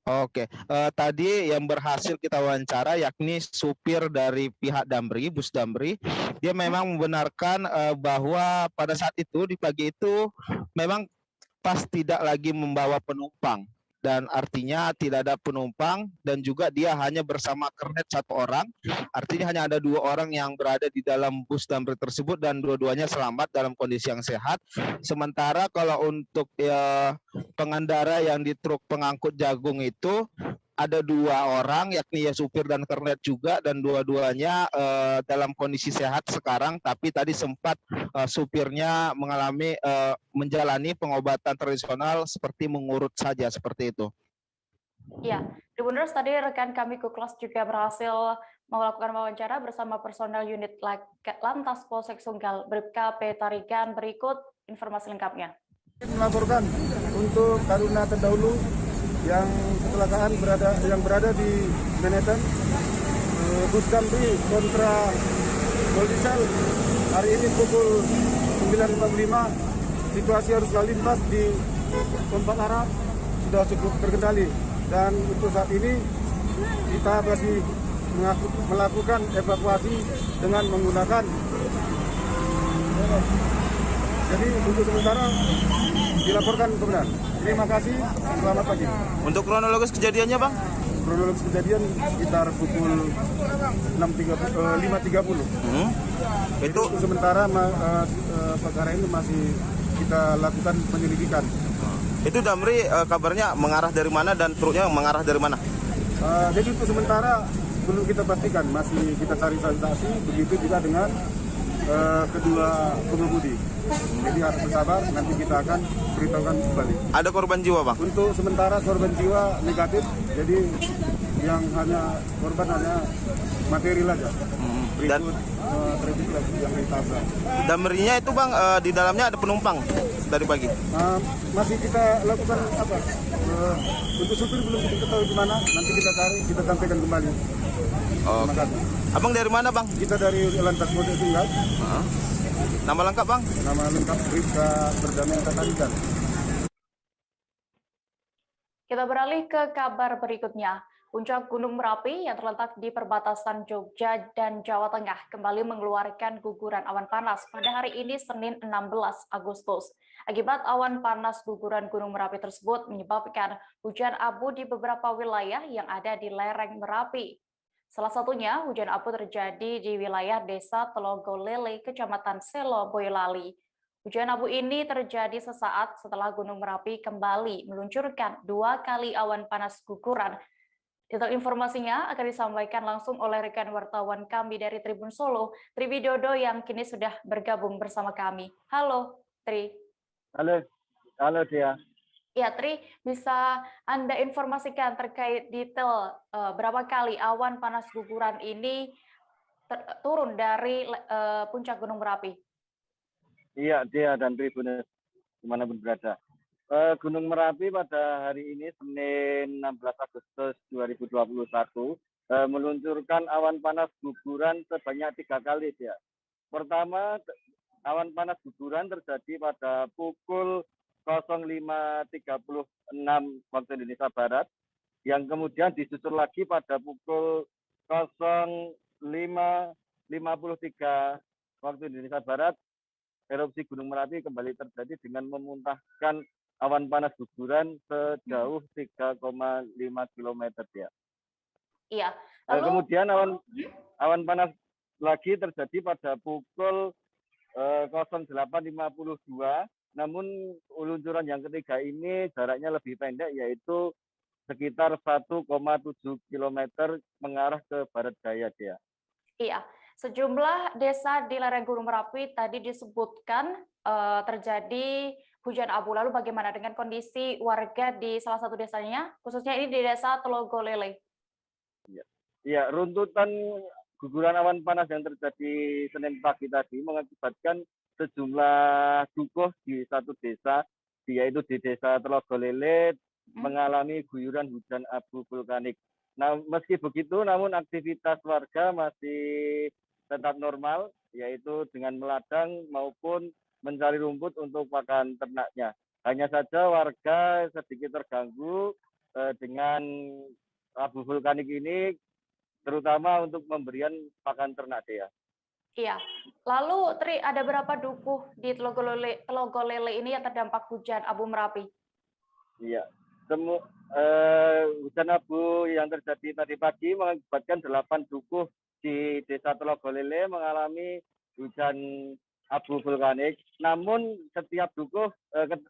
[SPEAKER 21] Oke, tadi yang berhasil kita wawancara yakni supir dari pihak damri, bus damri, dia memang membenarkan bahwa pada saat itu di pagi itu memang pas tidak lagi membawa penumpang. Dan artinya tidak ada penumpang dan juga dia hanya bersama kernet 1 orang. Artinya hanya ada 2 orang yang berada di dalam bus damri tersebut dan dua-duanya selamat dalam kondisi yang sehat. Sementara kalau untuk pengendara yang di truk pengangkut jagung itu ada 2 orang, yakni ya supir dan kernet juga, dan dua-duanya dalam kondisi sehat sekarang, tapi tadi sempat supirnya mengalami menjalani pengobatan tradisional seperti mengurut saja, seperti itu.
[SPEAKER 1] Ya, Tribuners, tadi rekan kami Kuklas juga berhasil melakukan wawancara bersama personel unit Lantas Polsek Sunggal, Bribka P. Tarigan. Berikut informasi lengkapnya.
[SPEAKER 10] Melaporkan untuk taruna terdahulu yang kecelakaan yang berada di Manhattan, bus Damri kontra Goldisel hari ini pukul 9.45. Situasi arus lalu lintas di kompak arah sudah cukup terkendali, dan untuk saat ini kita masih melakukan evakuasi dengan menggunakan. Jadi untuk sementara dilaporkan kebenaran. Terima kasih, selamat pagi.
[SPEAKER 21] Untuk kronologis kejadiannya, Bang?
[SPEAKER 10] Kronologis kejadian sekitar pukul 5.30. Itu sementara perkara ini masih kita lakukan penyelidikan.
[SPEAKER 21] Itu Damri kabarnya mengarah dari mana dan truknya mengarah dari mana?
[SPEAKER 10] Jadi untuk sementara belum kita pastikan, masih kita cari saksi, begitu juga dengan kedua pengemudi. Jadi harus bersabar, nanti kita akan beritahukan kembali.
[SPEAKER 21] Ada korban jiwa, Bang?
[SPEAKER 10] Untuk sementara korban jiwa negatif, jadi yang korban hanya material aja. Berikut traffic light yang ditabrak.
[SPEAKER 21] Damrinya itu, Bang, di dalamnya ada penumpang dari pagi?
[SPEAKER 10] Masih kita lakukan untuk supir belum kita ketahui di mana, nanti kita cari, kita sampaikan kembali. Terima kasih.
[SPEAKER 21] Abang dari mana, Bang?
[SPEAKER 10] Kita dari Lantas Polsek Sunggal.
[SPEAKER 21] Nama lengkap, Bang?
[SPEAKER 10] Nama lengkap Bribka Perdamaian Tarigan.
[SPEAKER 1] Kita beralih ke kabar berikutnya. Puncak Gunung Merapi yang terletak di perbatasan Jogja dan Jawa Tengah kembali mengeluarkan guguran awan panas pada hari ini Senin 16 Agustus. Akibat awan panas guguran Gunung Merapi tersebut menyebabkan hujan abu di beberapa wilayah yang ada di lereng Merapi. Salah satunya hujan abu terjadi di wilayah Desa Telogolele, Kecamatan Selo, Boyolali. Hujan abu ini terjadi sesaat setelah Gunung Merapi kembali meluncurkan 2 kali awan panas guguran. Detail informasinya akan disampaikan langsung oleh rekan wartawan kami dari Tribun Solo, Tri Widodo, yang kini sudah bergabung bersama kami. Halo, Tri.
[SPEAKER 2] Halo Dia.
[SPEAKER 1] Ya, Tri, bisa Anda informasikan terkait detail berapa kali awan panas guguran ini turun dari puncak Gunung Merapi?
[SPEAKER 2] Iya, Dia dan Tribuners dimanapun berada. Gunung Merapi pada hari ini Senin 16 Agustus 2021 meluncurkan awan panas guguran sebanyak 3 kali, Dia. Pertama, awan panas guguran terjadi pada pukul 05.36 waktu Indonesia Barat, yang kemudian disusul lagi pada pukul 05.53 waktu Indonesia Barat. Erupsi Gunung Merapi kembali terjadi dengan memuntahkan awan panas guguran sejauh 3,5 km ya.
[SPEAKER 1] Iya.
[SPEAKER 2] Kemudian awan panas lagi terjadi pada pukul 08.52. Namun luncuran yang ketiga ini jaraknya lebih pendek, yaitu sekitar 1,7 km mengarah ke barat daya, Dia.
[SPEAKER 1] Iya, sejumlah desa di lereng Gunung Merapi tadi disebutkan terjadi hujan abu. Lalu bagaimana dengan kondisi warga di salah satu desanya, khususnya ini di desa Telogolele?
[SPEAKER 2] Ya, runtutan guguran awan panas yang terjadi Senin pagi tadi mengakibatkan sejumlah dukuh di satu desa, yaitu di Desa Telogolele, mengalami guyuran hujan abu vulkanik. Nah, meski begitu, namun aktivitas warga masih tetap normal, yaitu dengan meladang maupun mencari rumput untuk pakan ternaknya. Hanya saja warga sedikit terganggu dengan abu vulkanik ini, terutama untuk pemberian pakan ternak, Dia.
[SPEAKER 1] Iya. Lalu, Tri, ada berapa dukuh di Telogolele ini yang terdampak hujan abu Merapi?
[SPEAKER 2] Iya. Hujan abu yang terjadi tadi pagi mengakibatkan 8 dukuh di Desa Telogolele mengalami hujan abu vulkanik. Namun setiap dukuh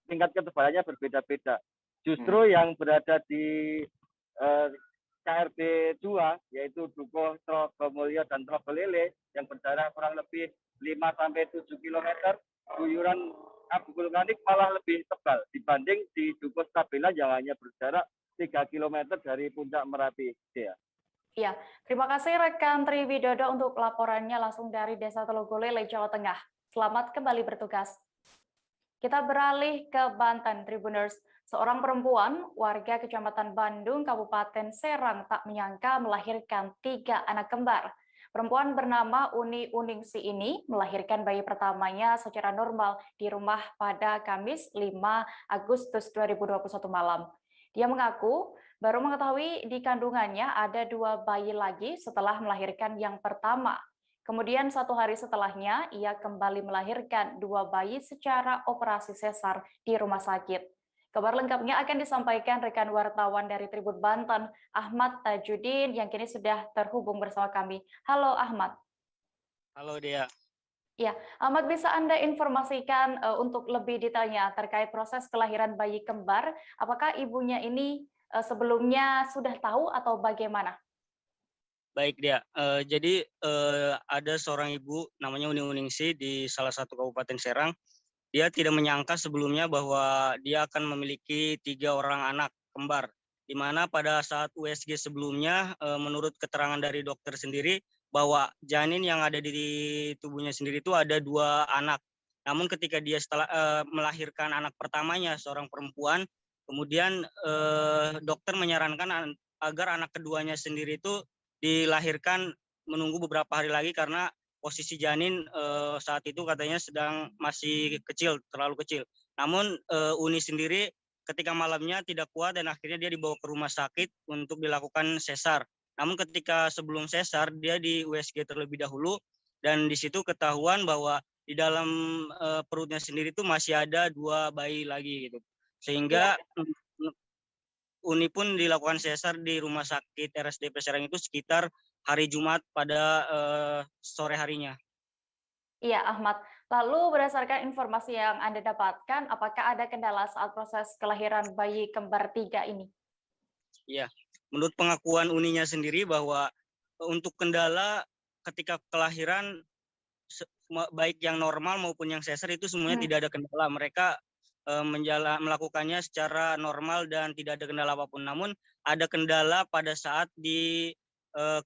[SPEAKER 2] tingkat ketebalannya berbeda-beda. Justru yang berada di KRB 2 yaitu Dukuh, Trogomulyo dan Trogolele yang berjarak kurang lebih 5-7 km, guyuran abu vulkanik malah lebih tebal dibanding di Dukuh Stabela yang hanya berjarak 3 km dari puncak Merapi.
[SPEAKER 1] Iya, terima kasih rekan Tri Widodo untuk laporannya langsung dari Desa Trogolele, Jawa Tengah. Selamat kembali bertugas. Kita beralih ke Banten, Tribuners. Seorang perempuan warga Kecamatan Bandung, Kabupaten Serang tak menyangka melahirkan 3 anak kembar. Perempuan bernama Uni Uningsi ini melahirkan bayi pertamanya secara normal di rumah pada Kamis 5 Agustus 2021 malam. Dia mengaku baru mengetahui di kandungannya ada 2 bayi lagi setelah melahirkan yang pertama. Kemudian 1 hari setelahnya, ia kembali melahirkan 2 bayi secara operasi sesar di rumah sakit. Kabar lengkapnya akan disampaikan rekan wartawan dari Tribun Banten, Ahmad Tajudin, yang kini sudah terhubung bersama kami. Halo Ahmad.
[SPEAKER 3] Halo Dea.
[SPEAKER 1] Ya, Ahmad, bisa Anda informasikan untuk lebih detailnya terkait proses kelahiran bayi kembar? Apakah ibunya ini sebelumnya sudah tahu atau bagaimana?
[SPEAKER 3] Baik Dea, jadi ada seorang ibu namanya Uni Uningsi di salah satu kabupaten Serang. Dia tidak menyangka sebelumnya bahwa dia akan memiliki 3 orang anak kembar, di mana pada saat USG sebelumnya, menurut keterangan dari dokter sendiri, bahwa janin yang ada di tubuhnya sendiri itu ada 2 anak. Namun ketika dia setelah melahirkan anak pertamanya, seorang perempuan, kemudian dokter menyarankan agar anak keduanya sendiri itu dilahirkan menunggu beberapa hari lagi karena posisi janin saat itu katanya masih kecil, terlalu kecil. Namun Uni sendiri ketika malamnya tidak kuat dan akhirnya dia dibawa ke rumah sakit untuk dilakukan sesar. Namun ketika sebelum sesar dia di USG terlebih dahulu dan di situ ketahuan bahwa di dalam perutnya sendiri itu masih ada 2 bayi lagi gitu. Sehingga Uni pun dilakukan sesar di rumah sakit RSDP Serang itu sekitar hari Jumat pada sore harinya.
[SPEAKER 1] Iya, Ahmad. Lalu berdasarkan informasi yang Anda dapatkan, apakah ada kendala saat proses kelahiran bayi kembar 3 ini?
[SPEAKER 3] Iya, menurut pengakuan Uninya sendiri bahwa untuk kendala ketika kelahiran baik yang normal maupun yang sesar itu semuanya tidak ada kendala. Mereka melakukannya secara normal dan tidak ada kendala apapun. Namun ada kendala pada saat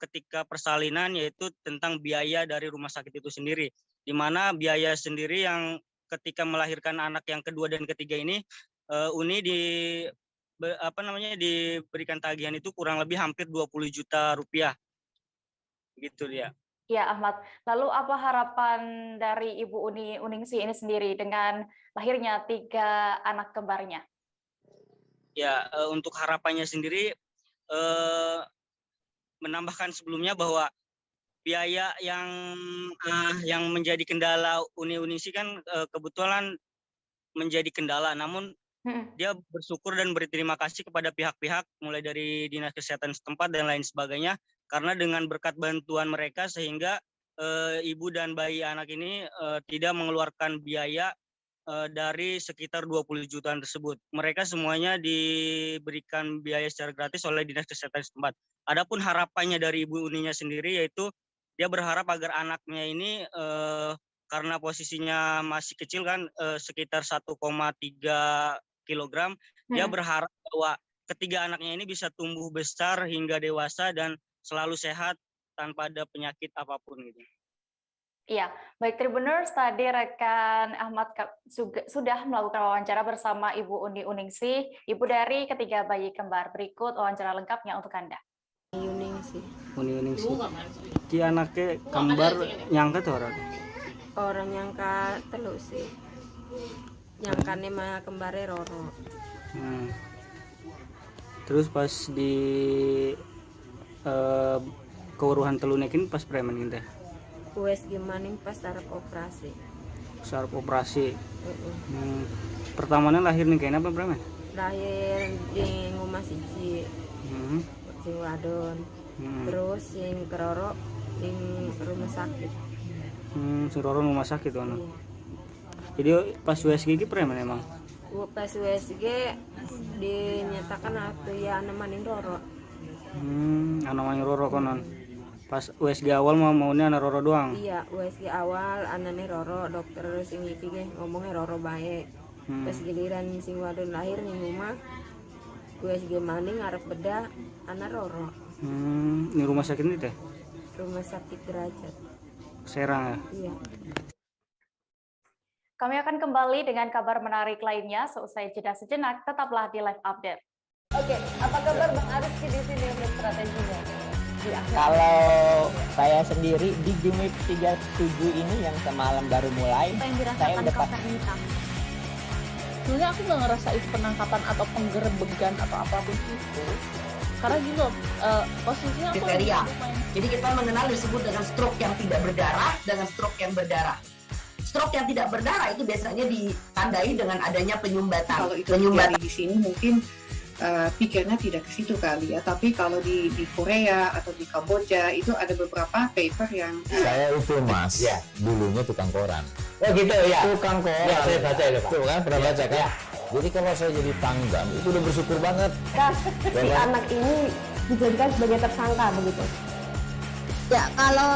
[SPEAKER 3] ketika persalinan, yaitu tentang biaya dari rumah sakit itu sendiri, di mana biaya sendiri yang ketika melahirkan anak yang kedua dan ketiga ini Uni diberikan tagihan itu kurang lebih hampir 20 juta rupiah gitu dia.
[SPEAKER 1] Ya, Ahmad. Lalu apa harapan dari Ibu Uni Uningsi ini sendiri dengan lahirnya 3 anak kembarnya?
[SPEAKER 3] Ya, untuk harapannya sendiri menambahkan sebelumnya bahwa biaya yang menjadi kendala Uni Uningsi kan kebetulan menjadi kendala. Namun dia bersyukur dan berterima kasih kepada pihak-pihak mulai dari Dinas Kesehatan setempat dan lain sebagainya, karena dengan berkat bantuan mereka sehingga ibu dan bayi anak ini tidak mengeluarkan biaya dari sekitar 20 jutaan tersebut. Mereka semuanya diberikan biaya secara gratis oleh Dinas Kesehatan setempat. Adapun harapannya dari ibu Uninya sendiri yaitu dia berharap agar anaknya ini karena posisinya masih kecil kan sekitar 1,3 kilogram, dia berharap bahwa ketiga anaknya ini bisa tumbuh besar hingga dewasa dan selalu sehat tanpa ada penyakit apapun gitu.
[SPEAKER 1] Iya, baik Tribuners, tadi rekan Ahmad sudah melakukan wawancara bersama Ibu Uni Uningsi, ibu dari ketiga bayi kembar. Berikut wawancara lengkapnya untuk Anda.
[SPEAKER 3] Uni Uningsi. Ki anaknya kembar nyangka tuh
[SPEAKER 22] orang nyangka teluk sih. Nyangkane mah kembare Roro.
[SPEAKER 3] Terus pas di keuruhan telunekin pas preman gitu.
[SPEAKER 22] USG maning pas sarap operasi.
[SPEAKER 3] Sarap operasi. Pertamanya lahir nih kayaknya apa preman?
[SPEAKER 22] Lahir di rumah siji. Sing wadon. Terus sing keroro di rumah sakit.
[SPEAKER 3] Sing roro rumah sakit kan. Jadi pas USG ini preman emang?
[SPEAKER 22] Pas USG dinyatakan aku ya nemanin Roro.
[SPEAKER 3] Namanya Roro konon. Pas USG awal maunya anak Roro doang.
[SPEAKER 22] Iya, USG awal anaknya Roro, dokter sing iki ge ngomongnya Roro bae. Pas giliran sing wadon lahir ning rumah USG maning arep beda anak Roro.
[SPEAKER 3] Ini rumah sakit ini teh?
[SPEAKER 22] Rumah sakit Derajat.
[SPEAKER 3] Serang ya?
[SPEAKER 22] Iya.
[SPEAKER 1] Kami akan kembali dengan kabar menarik lainnya seusai jeda sejenak. Tetaplah di Live Update.
[SPEAKER 12] Oke, apa kabar Bang Ariski di sini untuk strateginya?
[SPEAKER 11] Kalau saya sendiri di Gimik 37 ini yang semalam baru mulai, saya udah
[SPEAKER 12] sebenarnya aku nggak ngerasa itu penangkapan atau penggerebegan atau apapun itu. Karena gitu, posisinya aku
[SPEAKER 13] kriteria. Jadi kita mengenal disebut dengan stroke yang tidak berdarah dengan stroke yang berdarah. Stroke yang tidak berdarah itu biasanya ditandai dengan adanya penyumbatan.
[SPEAKER 14] Kalau itu terjadi di sini mungkin pikirnya tidak ke situ kali ya. Tapi kalau di Korea atau di Kamboja itu ada beberapa paper yang
[SPEAKER 15] saya itu Mas, ya, dulunya tukang koran.
[SPEAKER 11] Oh gitu ya.
[SPEAKER 15] Tukang koran.
[SPEAKER 11] Ya, saya baca itu Pak.
[SPEAKER 15] Tuh kan pernah baca kan? Ya. Jadi kalau saya jadi tanggam itu udah bersyukur banget.
[SPEAKER 16] Si anak ini dijadikan sebagai tersangka begitu. Ya kalau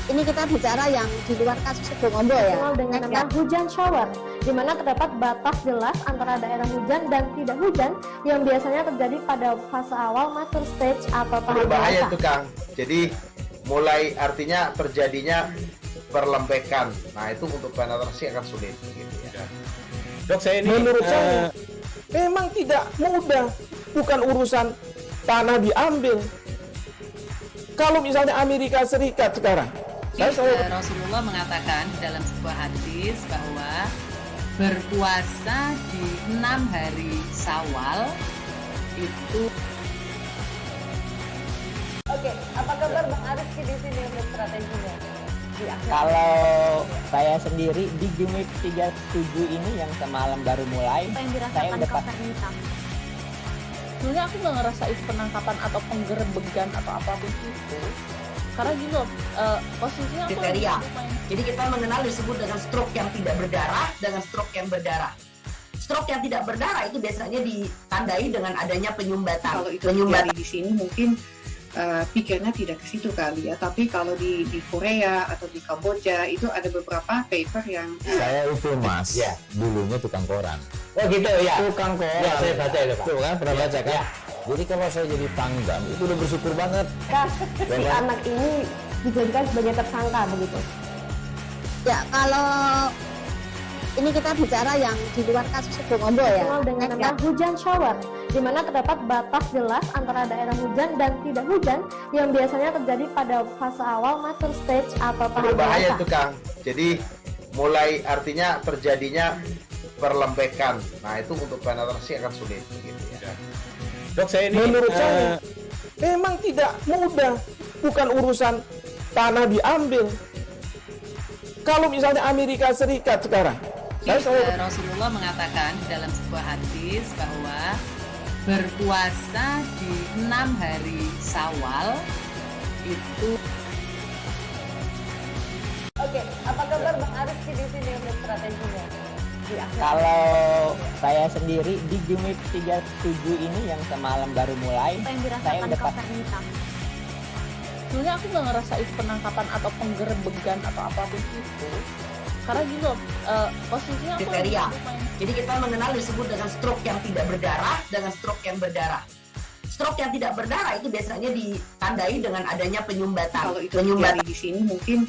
[SPEAKER 16] ini kita bicara yang di luar kasus Situbondo ya, dengan nama hujan shower, di mana terdapat batas jelas antara daerah hujan dan tidak hujan yang biasanya terjadi pada fase awal mature stage atau tahap
[SPEAKER 17] berbahaya
[SPEAKER 16] dewasa.
[SPEAKER 17] itu Kang. Jadi mulai artinya terjadinya perlembekan. Nah itu untuk penetrasi akan sulit. Gitu ya.
[SPEAKER 18] Dok, saya ini menurut saya memang tidak mudah, bukan urusan tanah diambil. Kalau misalnya Amerika Serikat sekarang,
[SPEAKER 19] Rasulullah mengatakan dalam sebuah hadis bahwa berpuasa di 6 hari Syawal itu.
[SPEAKER 12] Oke, apa kabar Bang Ariski di sini untuk strateginya?
[SPEAKER 11] Kalau saya sendiri di Gimik 37 ini yang semalam baru mulai, saya udah
[SPEAKER 12] sebenarnya aku nggak ngerasa itu penangkapan atau penggerebegan atau apapun itu. Karena gitu, posisinya
[SPEAKER 13] kriteria. Jadi kita mengenal disebut dengan stroke yang tidak berdarah dengan stroke yang berdarah. Stroke yang tidak berdarah itu biasanya ditandai dengan adanya penyumbatan.
[SPEAKER 14] Kalau itu terjadi di sini mungkin pikirnya tidak ke situ kali ya. Tapi kalau di Korea atau di Kamboja itu ada beberapa paper yang
[SPEAKER 15] saya itu Mas, ya, dulunya tukang koran.
[SPEAKER 11] Oh gitu ya.
[SPEAKER 15] Tukang koran.
[SPEAKER 11] Ya, saya baca itu Pak.
[SPEAKER 15] Tuh kan pernah baca kan? Ya. Jadi kalau saya jadi tanggam itu udah bersyukur banget.
[SPEAKER 16] Si anak ini dijadikan sebagai tersangka begitu. Ya kalau ini kita bicara yang di luar kasus Situbondo ya, dengan nama hujan shower, di mana terdapat batas jelas antara daerah hujan dan tidak hujan yang biasanya terjadi pada fase awal mature stage atau tahap
[SPEAKER 17] berbahaya
[SPEAKER 16] dewasa.
[SPEAKER 17] itu Kang. Jadi mulai artinya terjadinya perlembekan. Nah itu untuk penetrasi akan sulit. Gitu ya.
[SPEAKER 18] Dok, saya ini menurut saya memang tidak mudah, bukan urusan tanah diambil. Kalau misalnya Amerika Serikat sekarang,
[SPEAKER 19] Rasulullah mengatakan dalam sebuah hadis bahwa berpuasa di 6 hari Syawal itu.
[SPEAKER 12] Oke, apa kabar Bang Ariski di sini untuk strateginya?
[SPEAKER 11] Kalau saya sendiri di Gimik 37 ini yang semalam baru mulai, saya udah
[SPEAKER 12] sebenarnya aku nggak ngerasa itu penangkapan atau penggerebegan atau apapun itu. Karena gitu, posisinya
[SPEAKER 13] kriteria. Jadi kita mengenal disebut dengan stroke yang tidak berdarah dengan stroke yang berdarah. Stroke yang tidak berdarah itu biasanya ditandai dengan adanya penyumbatan.
[SPEAKER 14] Kalau itu terjadi di sini mungkin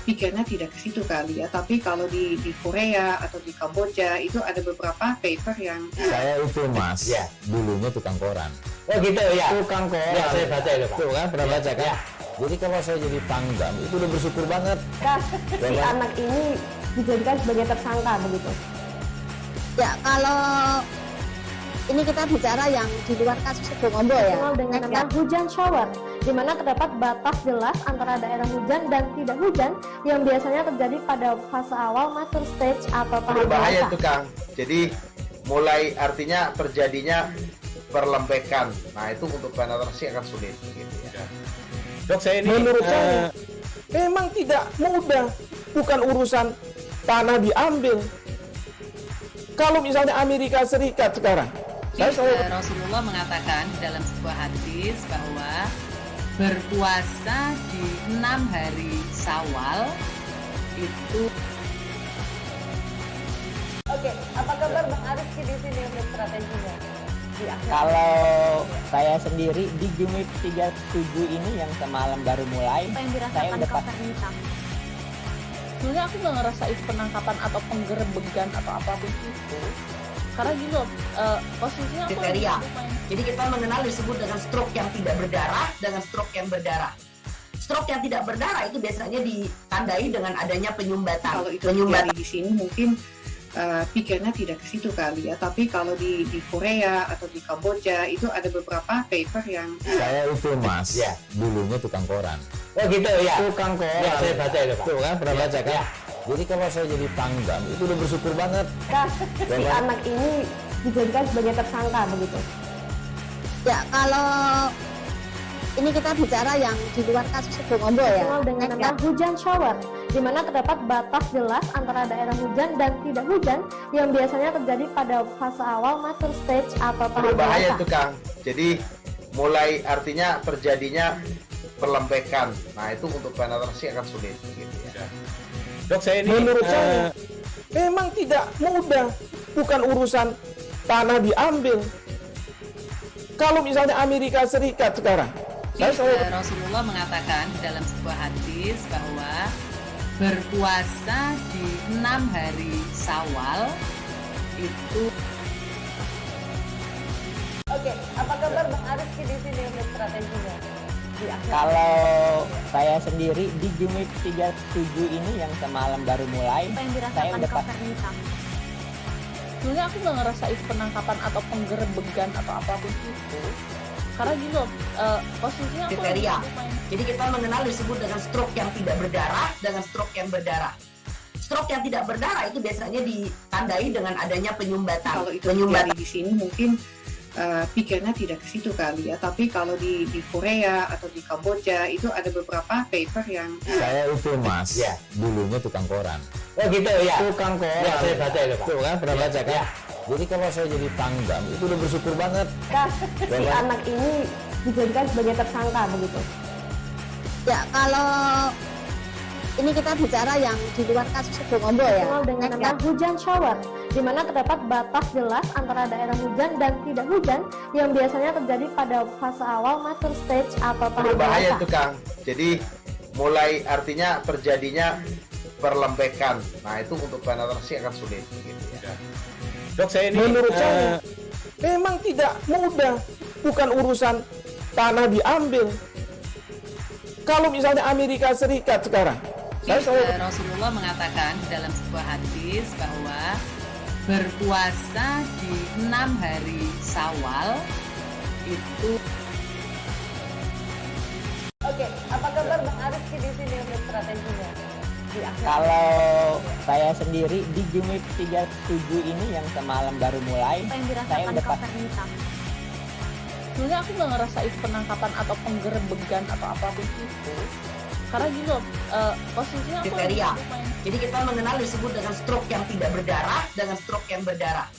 [SPEAKER 14] pikirnya tidak ke situ kali ya. Tapi kalau di Korea atau di Kamboja itu ada beberapa paper yang
[SPEAKER 15] saya itu Mas, ya, dulunya tukang koran.
[SPEAKER 11] Oh gitu ya.
[SPEAKER 15] Tukang koran.
[SPEAKER 11] Ya, saya baca itu Pak.
[SPEAKER 15] Tuh kan pernah baca kan? Ya. Jadi kalau saya jadi tanggam itu udah bersyukur banget.
[SPEAKER 16] Si anak ini dijadikan sebagai tersangka begitu. Ya kalau ini kita bicara yang di luar kasus Situbondo ya, dengan nama hujan shower, di mana terdapat batas jelas antara daerah hujan dan tidak hujan yang biasanya terjadi pada fase awal mature stage atau tahap
[SPEAKER 17] berbahaya
[SPEAKER 16] dewasa.
[SPEAKER 17] itu Kang. Jadi mulai artinya terjadinya perlembekan. Nah itu untuk penetrasi akan sulit. Gitu ya.
[SPEAKER 18] Dok, saya ini menurut saya memang tidak mudah, bukan urusan tanah diambil. Kalau misalnya Amerika Serikat sekarang,
[SPEAKER 19] Rasulullah mengatakan dalam sebuah hadis bahwa berpuasa di 6 hari Syawal itu.
[SPEAKER 1] Oke, apa kabar Bang Arifki di sini untuk strateginya?
[SPEAKER 11] Kalau saya sendiri di Jumip 37 ini yang semalam baru mulai, saya udah
[SPEAKER 12] sebenarnya aku nggak ngerasa itu penangkapan atau penggerebegan atau apapun itu, karena gini loh, posisinya aku
[SPEAKER 13] kriteria. Jadi kita mengenal disebut dengan stroke yang tidak berdarah dengan stroke yang berdarah. Stroke yang tidak berdarah itu biasanya ditandai dengan adanya penyumbatan.
[SPEAKER 14] Kalau itu terjadi di sini mungkin pikirnya tidak ke situ kali ya, tapi kalau di Korea atau di Kamboja itu ada beberapa paper yang
[SPEAKER 15] saya itu Mas, ya, dulunya tukang koran.
[SPEAKER 11] Oh gitu ya.
[SPEAKER 15] Tukang koran.
[SPEAKER 11] Ya, saya baca itu Pak.
[SPEAKER 15] Tuh kan pernah baca kan?
[SPEAKER 11] Ya.
[SPEAKER 15] Jadi kalau saya jadi pangdam itu udah bersyukur banget.
[SPEAKER 16] Si anak ini dijadikan sebagai tersangka begitu. Ya, kalau ini kita bicara yang di luar kasus Situbondo ya, dengan nama hujan shower, di mana terdapat batas jelas antara daerah hujan dan tidak hujan yang biasanya terjadi pada fase awal mature stage atau tahap
[SPEAKER 17] berbahaya
[SPEAKER 16] dewasa.
[SPEAKER 17] itu Kang. Jadi mulai artinya terjadinya perlempekan. Nah itu untuk penetrasi akan sulit. Gitu ya.
[SPEAKER 18] Dok, saya ini menurut saya memang tidak mudah, bukan urusan tanah diambil. Kalau misalnya Amerika Serikat sekarang,
[SPEAKER 19] Rasulullah mengatakan dalam sebuah hadis bahwa berpuasa di 6 hari Syawal itu.
[SPEAKER 1] Oke, apa kabar Bang Arifki di sini untuk strateginya?
[SPEAKER 11] Kalau saya sendiri di Jumip 37 ini yang semalam baru mulai, saya udah
[SPEAKER 12] sebenarnya aku nggak ngerasa itu penangkapan atau penggerebegan atau apapun itu, karena gini loh, posisinya aku
[SPEAKER 13] kriteria. Jadi kita mengenal disebut dengan stroke yang tidak berdarah dengan stroke yang berdarah. Stroke yang tidak berdarah itu biasanya ditandai dengan adanya penyumbatan.
[SPEAKER 14] Kalau itu terjadi di sini mungkin pikirnya tidak ke situ kali ya, tapi kalau di Korea atau di Kamboja itu ada beberapa paper yang
[SPEAKER 15] saya itu Mas, ya, dulunya tukang koran.
[SPEAKER 11] Oh gitu ya.
[SPEAKER 15] Tukang koran.
[SPEAKER 11] Ya, saya baca itu Pak.
[SPEAKER 15] Tuh kan pernah baca kan?
[SPEAKER 11] Ya.
[SPEAKER 15] Jadi kalau saya jadi pangdam itu udah bersyukur banget.
[SPEAKER 16] Si anak ini dijadikan sebagai tersangka begitu. Ya, kalau ini kita bicara yang di luar kasus Situbondo ya, dengan nama hujan shower, di mana terdapat batas jelas antara daerah hujan dan tidak hujan yang biasanya terjadi pada fase awal mature stage atau tahap
[SPEAKER 17] berbahaya
[SPEAKER 16] dewasa.
[SPEAKER 17] itu Kang. Jadi mulai artinya terjadinya perlempekan. Nah itu untuk penetrasi akan sulit. Gitu ya.
[SPEAKER 18] Dok, saya ini menurut saya memang tidak mudah, bukan urusan tanah diambil. Kalau misalnya Amerika Serikat sekarang,
[SPEAKER 19] Rasulullah mengatakan dalam sebuah hadis bahwa berpuasa di 6 hari Syawal itu.
[SPEAKER 1] Oke, apa kabar Bang Arifki di sini untuk strateginya?
[SPEAKER 11] Kalau saya sendiri di Jumip 37 ini yang semalam baru mulai, saya udah
[SPEAKER 12] sebenarnya aku nggak ngerasa itu penangkapan atau penggerebegan atau apapun itu, karena gini loh, posisinya aku
[SPEAKER 13] kriteria. Jadi kita mengenal disebut dengan stroke yang tidak berdarah dengan stroke yang berdarah.